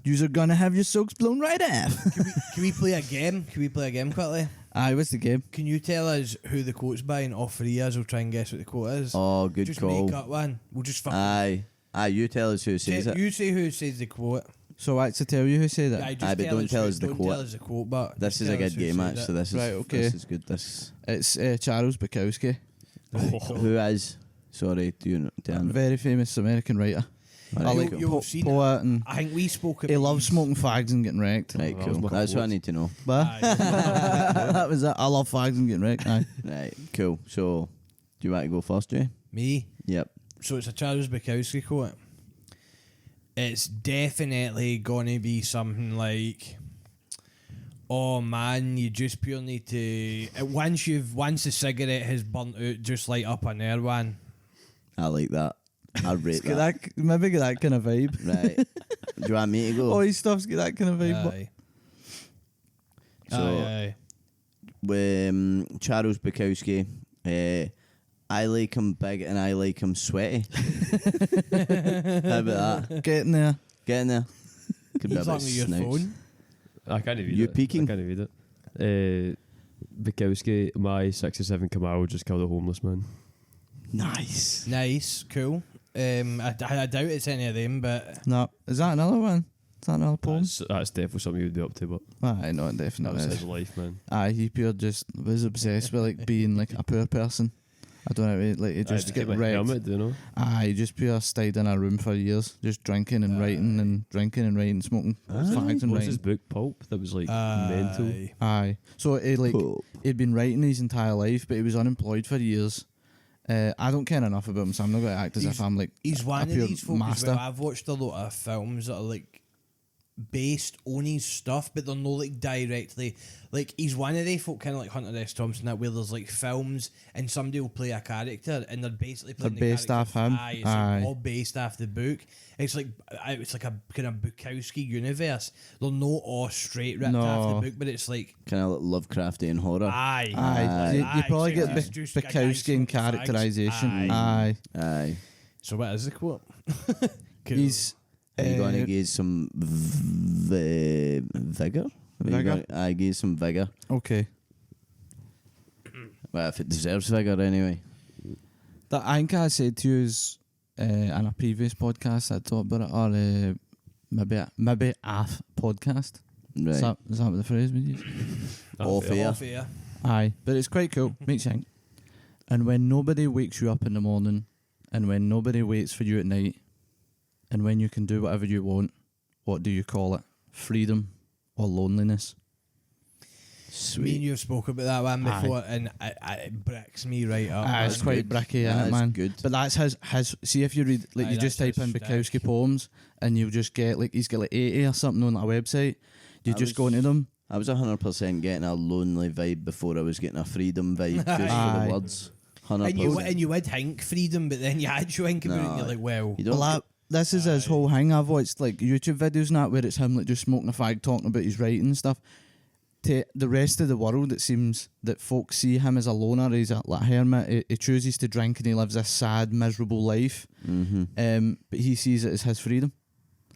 You're gonna have your socks blown right off. Can we play a game? Can we play a game quickly? Aye, what's the game? Can you tell us who the quote's by, and all three of us will try and guess what the quote is? Oh, good just call. make up one. We'll just fucking... Aye, you tell us who says it. You say who says the quote. So I had to tell you who said it. Aye, just Aye, but don't tell us the don't quote. tell us the quote, but This just is a tell us good who game, said actually. it. This is Right, okay. This is good. This It's Charles Bukowski, who is? Sorry, do you know? a very famous American writer. Right, I like cool. You've seen poet, and I think we spoke about he loves these. smoking fags and getting wrecked. Right, that cool. was my That's what I quote. need to know. But Aye. that was it. I love fags and getting wrecked. Aye. Right, cool. So, do you want to go first, Jay? Me? Yep. So it's a Charles Bukowski quote. It's definitely gonna be something like, "Oh man, you just pure need to once the cigarette has burnt out, just light up another one." I like that. I rate Get that. that. Maybe get that kind of vibe. Right. Do you want me to go? All his stuff's got that kind of vibe. Aye. So- Aye. With Charles Bukowski, I like him big and I like him sweaty. How about that? Getting there. Get in there. Could be a He's bit on with your snouts. phone. I can't read You it. peeking? I can't read it. Bukowski, my 67 Camaro just killed a homeless man. Nice. Nice, cool. I doubt it's any of them, but No, is that another one? Is that another poem? That's definitely something you'd be up to, but Aye, no, it that definitely was is. his life, man. Aye, he pure just was obsessed with like being like a poor person. I don't know, like he just get wrecked. Helmet, do you know? Aye, he just pure stayed in a room for years, just drinking and writing and drinking and writing, smoking fags and What was his writing. book, Pulp? That was like mental. Aye. Aye, so he like Cool. he'd been writing his entire life, but he was unemployed for years. I don't care enough about him, so I'm not going to act as if I'm like He's a one of pure these folk as master. well. I've watched a lot of films that are like based on his stuff, but they're not like directly. Like he's one of the folk kind of like Hunter S. Thompson, that where there's like films and somebody will play a character and they're basically playing They're the based character. off him. Aye, it's Aye. like all based off the book. It's like a kind of Bukowski universe. They're not all straight ripped off No. the book, but it's like Kind of like Lovecraftian horror. aye, Aye, you probably so get it's just a guy Bukowski in smoking fags. characterisation. Aye. Aye. Aye. So what is the quote? Cool. He's Are you going to uh, give some vigor? Vigour? I give some vigor. okay. Well, if it deserves vigor anyway. That I think I said to you is, in a previous podcast I talked about it, or maybe a podcast. Right. Is that what the phrase we use? All fair. Off here. Aye, but it's quite cool. Makes you think. And when nobody wakes you up in the morning, and when nobody waits for you at night, and when you can do whatever you want, what do you call it? Freedom or loneliness? Me and Sweet. you have spoken about that one Aye. before, and it bricks me right up. Aye, it's that's quite good. bricky, That isn't it, is man? good. But that's his. See if you read, like Aye, you just type that's in his Bukowski shtick. poems, and you'll just get like he's got like 80 or something on that website. You I just go was- into them. I was 100% getting a lonely vibe before I was getting a freedom vibe just for Aye. the words. and 100%. you would think freedom, but then you actually think about it, and No, you're like, well, You don't Well, this is his Aye. whole thing. I've watched like YouTube videos and that where it's him like just smoking a fag, talking about his writing and stuff. To the rest of the world, it seems that folks see him as a loner. He's a like, hermit. He chooses to drink and he lives a sad, miserable life. But he sees it as his freedom.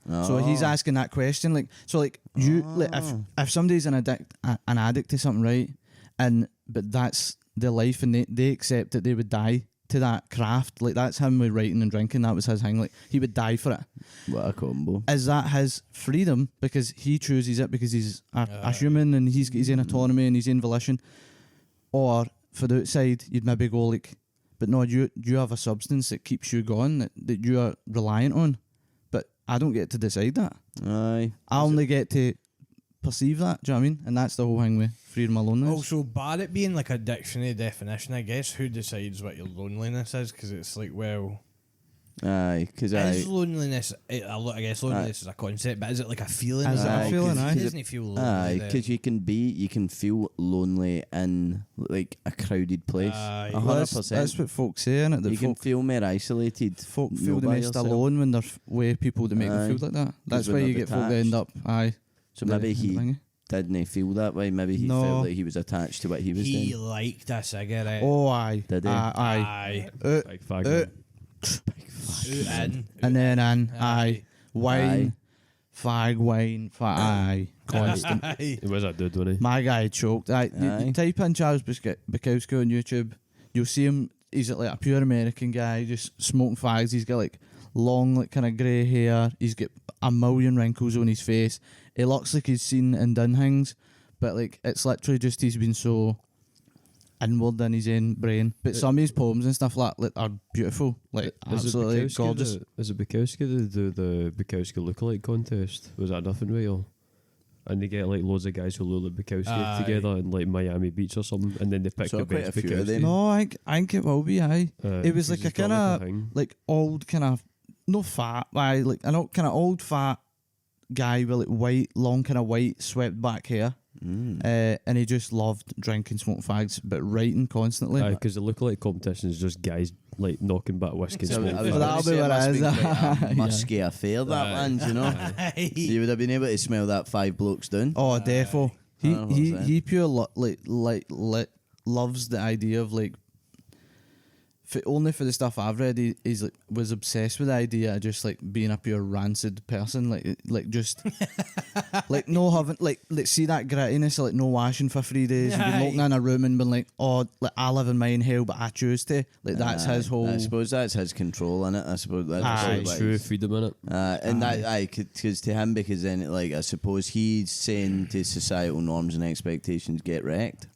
So he's asking that question, like, so like you, like, if somebody's an addict to something, right, but that's their life, and they accept that they would die to that craft, like that's him with writing and drinking. That was his thing, like he would die for it. What a combo. Is that his freedom because he chooses it because he's a human and he's got his own autonomy and his own volition? Or for the outside, you'd maybe go like, but no, you have a substance that keeps you going, that you are reliant on, but I don't get to decide that. Aye. I only get to perceive that. Do you know what I mean? And that's the whole thing with freedom or loneliness. also, bar it being like a dictionary definition, I guess, who decides what your loneliness is? Because it's like, well, Aye. Because is loneliness, I guess loneliness is a concept, but is it like a feeling? Is it a feeling, aye? Doesn't it feel lonely? Aye, then? because you can feel lonely in like a crowded place. Aye. 100%. That's what folks say, innit? That You can folk feel more isolated. feel not the by most yourself. alone when they're with people that make Aye. them feel like that. That's when why you they're get folk that end up. Aye. So maybe he thingy. didn't feel that way. Maybe he No. felt like he was attached to what he was He doing. liked a cigarette. Oh, aye. Did he? Aye. Aye. Big fag. uh, man. Out in. And then in. Aye. Aye. Wine. fag wine, aye, constant. He was that dude, wasn't he? My guy choked. You type in Charles Bukowski on YouTube, you'll see him. He's like a pure American guy, just smoking fags. He's got like long, like kind of grey hair. He's got a million wrinkles on his face. It looks like he's seen and done things, but like it's literally just he's been so inward in his own brain. But some of his poems and stuff like are beautiful, like absolutely gorgeous. Is it Bukowski that do the Bukowski lookalike contest? Was that nothing real? And they get like loads of guys who look like Bukowski together in like Miami Beach or something, and then they pick the best Bukowski. No, I think it will be. It was like a kind of like old kind of no fat, like an old kind of old fat guy with like white, long kind of white swept back hair. And he just loved drinking, smoking fags, but writing constantly. Because the lookalike competition is just guys like knocking back whiskey. That'll be what it is. Musky affair that one, you know. You would have been able to smell that 5 blokes down. Oh, defo. He pure loves the idea of like. Only for the stuff I've read, he's like was obsessed with the idea of just like being a pure rancid person, like just like no having like see that grittiness of like no washing for 3 days, and be locked in a room and been like, oh, like I live in my own hell, but I choose to. Like that's his whole. I suppose that's his control in it. I suppose that's true freedom in it. And that because to him, because then like I suppose he's saying to societal norms and expectations, get wrecked.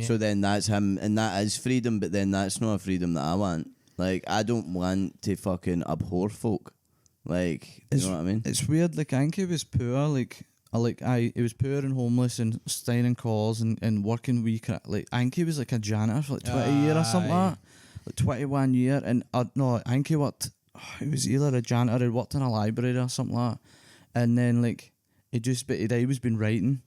So then that's him, and that is freedom. But then that's not a freedom that I want. Like I don't want to fucking abhor folk. Like you know what I mean? It's weird. Like Anki was poor. He was poor and homeless and staying calls and working week. Like Anki was like a janitor for like 20 years or something like that. Like 21 year. And no, Anki worked. He was either a janitor or worked in a library or something like that. And then like he was been writing.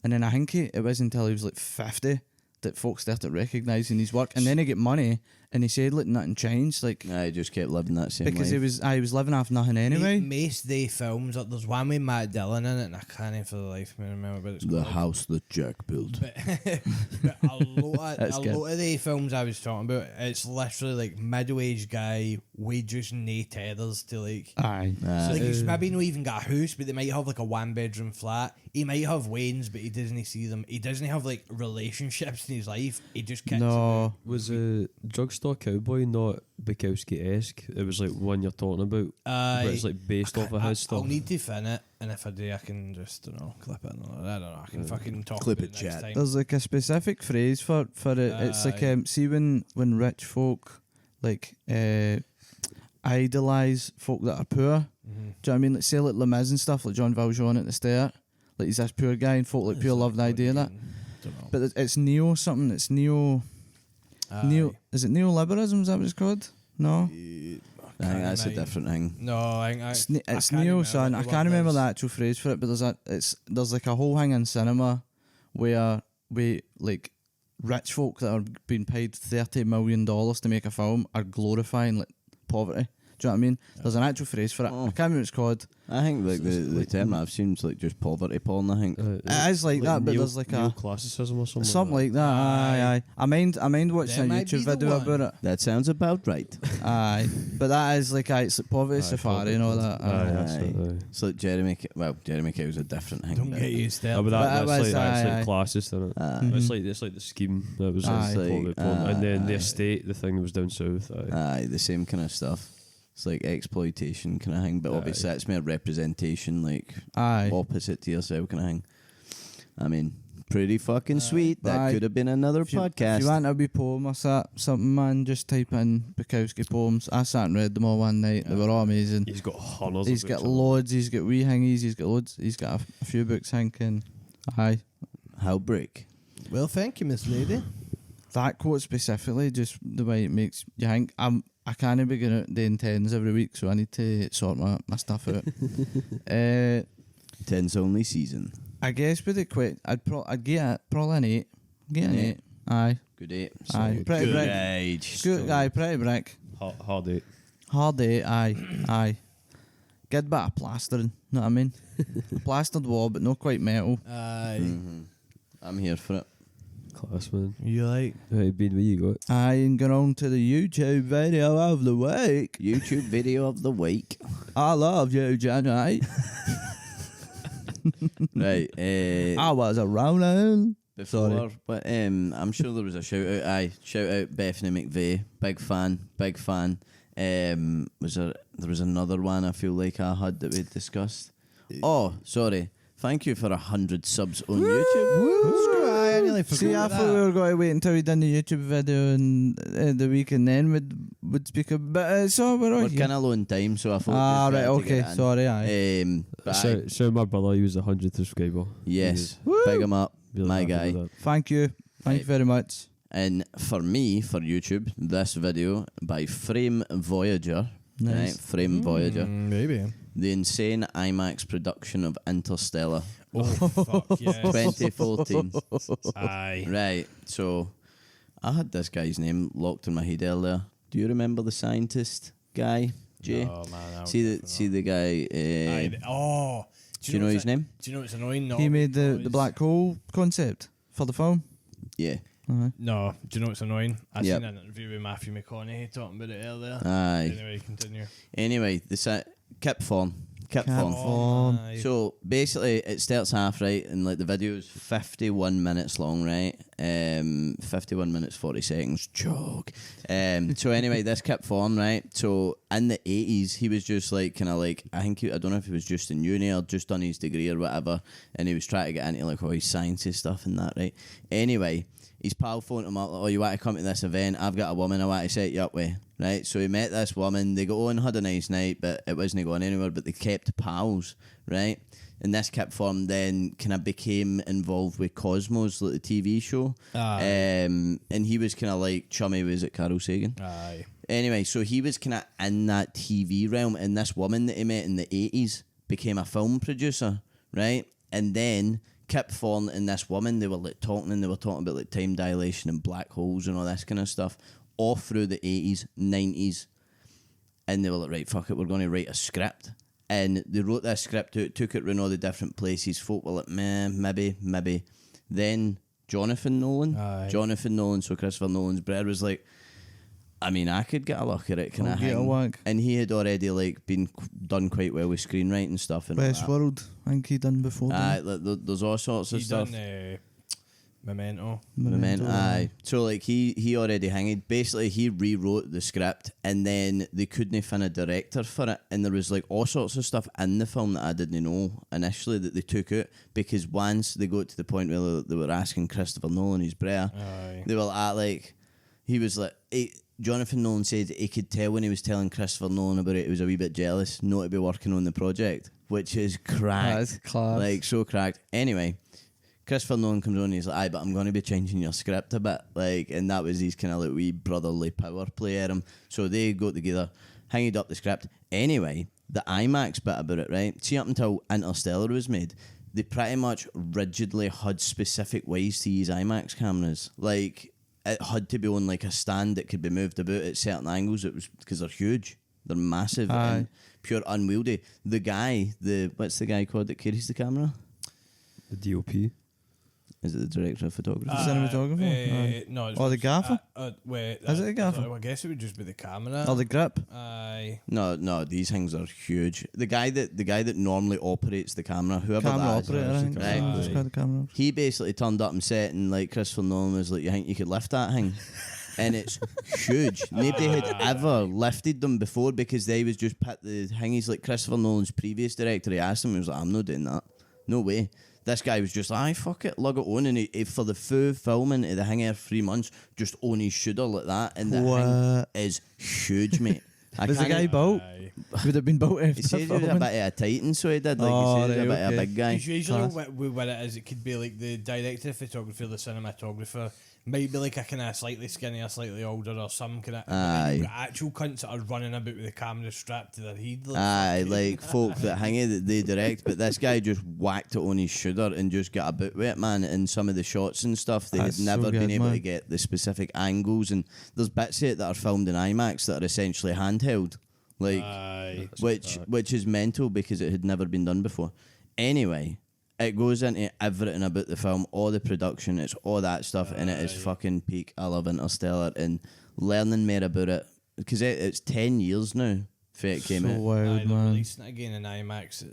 And then I think it wasn't until he was like 50 that folks started recognising his work, and then he get money, and he said like nothing changed. Like he just kept living that same because life. he was living off nothing anyway. Most day films, there's one with Matt Dillon in it, and I can't for the life of me remember what it's called. The house that Jack built. But a lot of the films I was talking about, it's literally like middle-aged guy with just no tethers to like. So like he's maybe not even got a house, but they might have like a 1-bedroom flat. He might have wains, but he doesn't see them. He doesn't have like relationships in his life. He just kicks Was a Drugstore Cowboy not Bukowski-esque? It was like one you're talking about, but it's like based off of his stuff. I'll need to fin it, and if I do, I can just clip it. I don't know. I can fucking talk clip about it, it next chat. time. There's like a specific phrase for it. It's like see when rich folk like idolise folk that are poor. Do you know what I mean? Like say like Les Mis and stuff, like John Valjean at the start. Like he's this poor guy, and folk like pure love the idea of that. But it's neo something. It's neo. Is it neoliberalism? Is that what it's called? No. I think that's a different thing. No, I think it's neo, son. I can't remember the actual phrase for it, but there's like a whole thing in cinema where we like rich folk that are being paid $30 million to make a film are glorifying like poverty. Do you know what I mean? There's an actual phrase for it. I can't remember what it's called. I think like the term I've seen is like just poverty porn. I think it is like that, but there's like a classicism or something like that. Aye. I mind watching a YouTube video about it. That sounds about right. Aye, but that is like it's like poverty safari and all that. It's like Jeremy Kyle was a different thing. don't get used to it. But that's like classist, isn't it? It's like the scheme that was like, and then the estate, the thing that was down south. Aye, the same kind of stuff. It's like exploitation kind of thing, but obviously that's more representation, like opposite to yourself kind of thing. I mean, pretty fucking sweet. That could have been another podcast. If you want a wee poem or something, man, just type in Bukowski poems. I sat and read them all one night. They were all amazing. He's got hundreds. He's got loads. He's got wee hingies. He's got loads. He's got a few books hanging. Aye. How break? Well, thank you, Miss Lady. That quote specifically, just the way it makes you think. I can't be going out doing 10s every week, so I need to sort my stuff out. 10's only season. I guess with it quick, I'd get it probably an 8. Get an 8. Aye. Good 8. Aye. Pretty good brick. age. Good guy. Pretty brick. Hard 8. Hard 8. Aye. Good bit of plastering. Know what I mean? Plastered wall, but not quite metal. Aye. I'm here for it. Class, man. You like? Right, Bean, what you got? I'm going on to the YouTube video of the week. YouTube video of the week. I love you, Jenny. Right. I was around. Before, Sorry. but I'm sure there was a shout out. Aye, shout out Bethany McVeigh, big fan. There was another one I feel like I had that we discussed. Oh, sorry. Thank you for 100 subs on YouTube. I nearly forgot See, I about thought we that. were going to wait until we done the YouTube video and the week and then would speak a bit. So we're We're on here. kind of low in time, so I thought. Ah, just right, better to okay. get it Sorry, aye. in. But aye, So my brother, he was 100th subscriber. yes, Woo! big him up, Really my happy guy. with that. Thank you. Thank you very much. And for me, for YouTube, this video by Frame Voyager, Nice. right? Frame Voyager, Maybe. the insane IMAX production of Interstellar, Oh, fuck yes. 2014. Aye. Right, so I had this guy's name locked in my head earlier. Do you remember the scientist guy, Jay? Oh, man. I see would the guy. Aye. Oh. Do you know his name? Do you know it's annoying? No, He made the because- black hole concept for the film. Yeah. Uh-huh. No, do you know what's annoying? I Yep. seen an interview with Matthew McConaughey talking about it earlier. Aye. Anyway, continue. Anyway, Kip Thorne. Kip Thorne. Thorne. aye. So basically, it starts half right, and like the video is 51 minutes long, right? 51 minutes 40 seconds. Joke. So anyway, this Kip Thorne, right? So in the 80s, he was just like kind of like I don't know if he was just in uni or just done his degree or whatever, and he was trying to get into like all his sciencey stuff and that, right? Anyway, his pal phoned him up, like, oh, you want to come to this event? I've got a woman I want to set you up with, right? So he met this woman, they got on, had a nice night, but it wasn't going anywhere, but they kept pals, right? And this Kip Thorne then kind of became involved with Cosmos, like the TV show. Aye. And he was kind of like chummy with it, Carl Sagan. Aye. Anyway, so he was kind of in that TV realm, and this woman that he met in the 80s became a film producer, right? And then Kip Thorne and this woman, they were like talking, and they were talking about like time dilation and black holes and all this kind of stuff all through the 80s, 90s. And they were like, right, fuck it, we're going to write a script. And they wrote that script out, took it around all the different places. Folk were like, maybe. Then Jonathan Nolan, so Christopher Nolan's brother, was like, I mean, I could get a look at it, can I'll I? get a hang? whack. And he had already like been done quite well with screenwriting stuff and all that. Westworld, I think he done before. Like, there's all sorts of He stuff. done Memento. Memento, aye. So like he already hanged. Basically, he rewrote the script, and then they couldn't find a director for it, and there was like all sorts of stuff in the film that I didn't know initially that they took out, because once they got to the point where they were asking Christopher Nolan, his brother, Aye. they were like, he was like, Jonathan Nolan said he could tell when he was telling Christopher Nolan about it, he was a wee bit jealous not to be working on the project, which is cracked. That is class. Like, so cracked. Anyway, Christopher Nolan comes on and he's like, aye, but I'm going to be changing your script a bit. Like, and that was his kind of like wee brotherly power play at him. So they got together, hanged up the script. Anyway, the IMAX bit about it, right? See, up until Interstellar was made, they pretty much rigidly had specific ways to use IMAX cameras. Like, it had to be on like a stand that could be moved about at certain angles. It was because they're huge. They're massive and pure unwieldy. The guy, what's the guy called that carries the camera? The DOP. Is it the director of photography? Cinematographer? Aye. No. It's Or the gaffer? Wait. Is it a gaffer? I guess it would just be the camera. Or the grip. Aye. No, these things are huge. The guy that normally operates the camera, whoever Camera that is, operator, I think. right? That's called the camera. He basically turned up and set, and like Christopher Nolan was like, you think you could lift that thing? And it's huge. Nobody had ever lifted them before, because they was just put the thing. He's like Christopher Nolan's previous director. He asked him, he was like, I'm not doing that. No way. This guy was just like, fuck it, lug it on. And he for the full filming of the Hangar 3 months, just on his shoulder like that. And the What? thing is huge, mate. Was the guy built? Aye. Would have been built after He said he was a filming. bit of a titan, so he did. Like, Oh, he said he was a right, bit of a okay. big guy. Because usually Class. what it is, it could be like the director of photography or the cinematographer might be like a kind of slightly skinnier, slightly older, or some kind of. Aye. Actual cunts that are running about with the camera strapped to their head. Aye, like folk that hang it that they direct, but this guy just whacked it on his shoulder and just got a bit with it, man. And some of the shots and stuff, they That's had so never been good, able to man. get the specific angles. And there's bits of it that are filmed in IMAX that are essentially handheld, like Aye. which is mental because it had never been done before. Anyway, it goes into everything about the film, all the production, it's all that stuff, and it is fucking peak. I love Interstellar, and learning more about it, because it's 10 years now for it came So out. wild, They're man. releasing it again in IMAX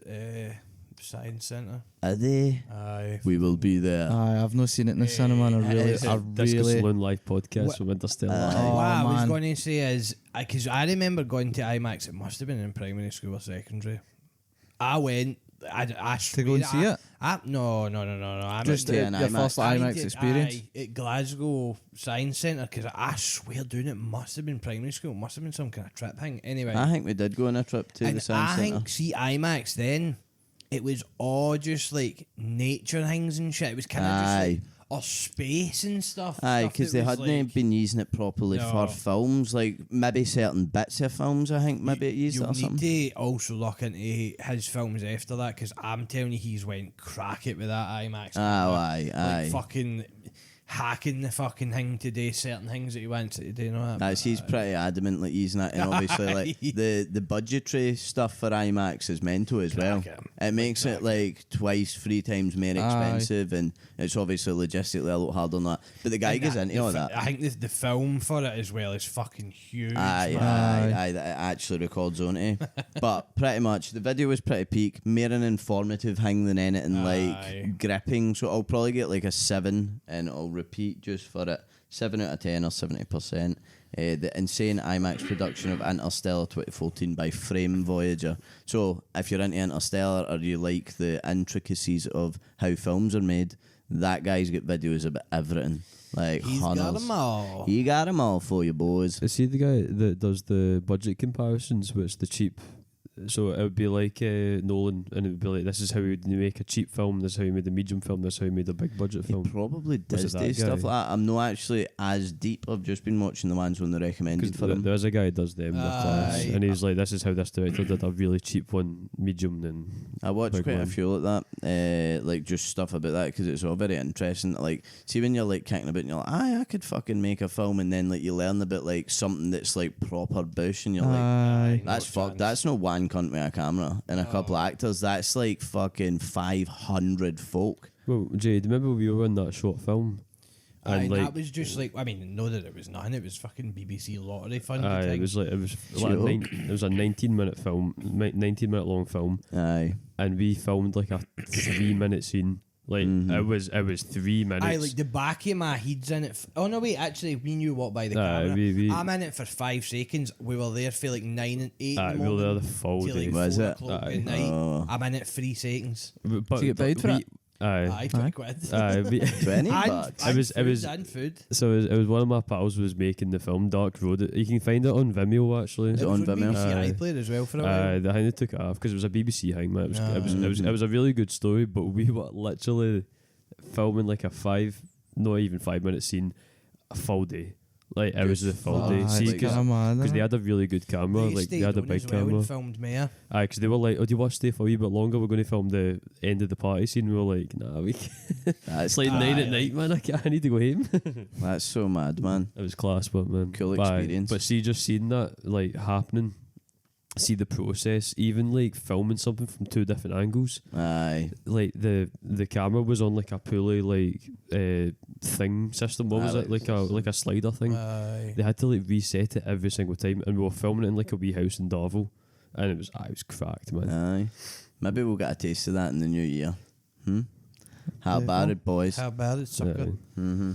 at Science Centre. Are they? Aye. We will be there. Aye, I've not seen it in the cinema, and I really. Discosaloon live podcast from Interstellar. Oh, what I was man. going to say is, because I remember going to IMAX, it must have been in primary school or secondary. I went, I To go and see it? No. I Just to your an first IMAX. IMAX experience. At Glasgow Science Centre, because I swear doing it must have been primary school, must have been some kind of trip thing. Anyway, I think we did go on a trip to and the Science I Centre. think, see, IMAX then, it was all just like nature things and shit. It was kind of just Aye. like, or space and stuff. Aye, stuff because that they was hadn't like, been using it properly No. for films, like maybe certain bits of films, I think maybe it used it you'll or need something. to also look into his films after that, because I'm telling you, he's went crack it with that IMAX. Aye, like aye. fucking hacking the fucking thing to do certain things that he wants to do. You know that? He's pretty adamant like using it, and obviously like the budgetary stuff for IMAX is mental as well. Crack It makes it like twice, 3 times more expensive, and it's obviously logistically a lot harder than that. But the guy goes into all that. I think the film for it as well is fucking huge. Aye, man. aye, that it actually records on it. But pretty much the video was pretty peak, more an informative thing than anything Aye. like gripping. So I'll probably get like a 7, and I'll repeat just for it. 7 out of 10 or 70%. The insane IMAX production of Interstellar 2014 by Frame Voyager. So if you're into Interstellar or you like the intricacies of how films are made, that guy's got videos about everything. Like He's got hunters. them all. He got them all for you, boys. Is he the guy that does the budget comparisons, which the cheap? So it would be like Nolan, and it would be like, this is how he would make a cheap film, this is how he made a medium film, this is how he made a big budget He film. probably Was does it do that stuff guy? like that. I'm not actually as deep. I've just been watching the ones when they're recommended for him. There's a guy who does them in the class, Aye. and he's like, this is how this director did a really cheap one, medium, and I watched big quite a one. few like that, like just stuff about that, because it's all very interesting. Like, see when you're like kicking about and you're like, I could fucking make a film, and then like you learn about like something that's like proper bush, and you're like, Aye. that's No fucked. chance. That's not one cunt with a camera and a couple of actors. That's like fucking 500 folk. well, Jay, do you remember we were in that short film? Aye, And that was just like, I mean, no, that it was nothing. It was fucking BBC lottery fund. it was like it was a 19-minute film, 19-minute long film, Aye, and we filmed like a 3-minute scene. Like it was 3 minutes. Aye, like the back of my head's in it. Oh no, wait, actually, me and you walked by the Aye, camera. we- I'm in it for 5 seconds. We were there for like 9 and 8. Aye, in we the were there morning the full till day. like Was 4 it? o'clock Aye. at night. Oh. I'm in it 3 seconds. But Did you get paid for it? Aye. Aye, 20 quid. Aye, 20 bucks. It was- and food. So it was one of my pals was making the film Dark Road. You can find it on Vimeo actually. Is it was on Vimeo? BBC Aye. iPlayer as well for a while. I think they took it off because it was a BBC thing, man. It was a really good story, but we were literally filming like a 5-minute scene a full day. Like it was the full day. See, like because that. they had a really good camera, like they had a big camera. And filmed Maya. Aye, because they were like, "Oh, do you want to stay for a wee bit longer? We're going to film the end of the party scene." We were like, "Nah, we." That's It's like 9 at night, man. I need to go home. That's so mad, man. It was class, but man, Cool But aye, experience. But see, just seeing that like happening, see the process, even like filming something from 2 different angles. Aye. Like the camera was on like a pulley like thing system. What was Aye, it? Like a slider thing. Aye. They had to like reset it every single time, and we were filming it in like a wee house in Darvel, and it was cracked, man. Aye. Maybe we'll get a taste of that in the new year. How There you about go. it, boys? How bad it's so Aye. good. Mm-hmm.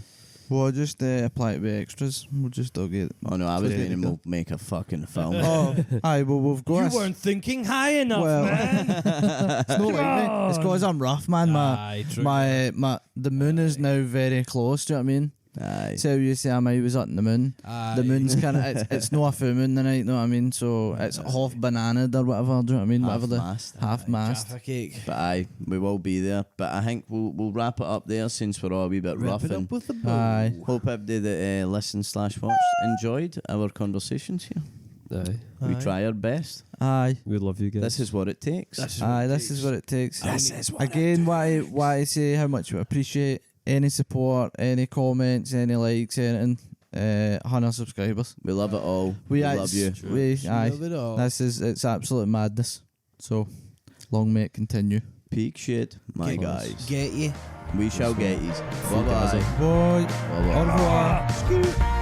Well, just apply it with extras. We'll just dog it. Oh no, I was There you meaning go. we'll make a fucking film. Oh, aye. Well, we've got. You a- weren't thinking high enough, Well- man. It's not like me. It's because I'm rough, man. Aye, true. The moon is now very close. Do you know what I mean? Aye. So you say I was up in the moon. Aye. The moon's kind of it's not a full moon tonight. You know what I mean? So it's half bananaed or whatever. Do you know what I mean? Half Whatever the mast. half mast. Jaffa cake. But aye, we will be there. But I think we'll wrap it up there since we're all a wee bit rough. Wrap it And up with a bow. Aye. hope everybody that listen/watched enjoyed our conversations here. Aye, We Aye. try our best. Aye. we love you guys. This is what it takes. This is what it takes. This is what Again, why I say how much we appreciate any support, any comments, any likes, anything. 100 subscribers. We love it all. We aye, love you. We aye. Love it all. It's absolute madness. So long may it continue. Peak shit, my Get- guys. Get you. We shall get you. See you guys. Bye-bye. Bye. Bye-bye. Au revoir. Scoot.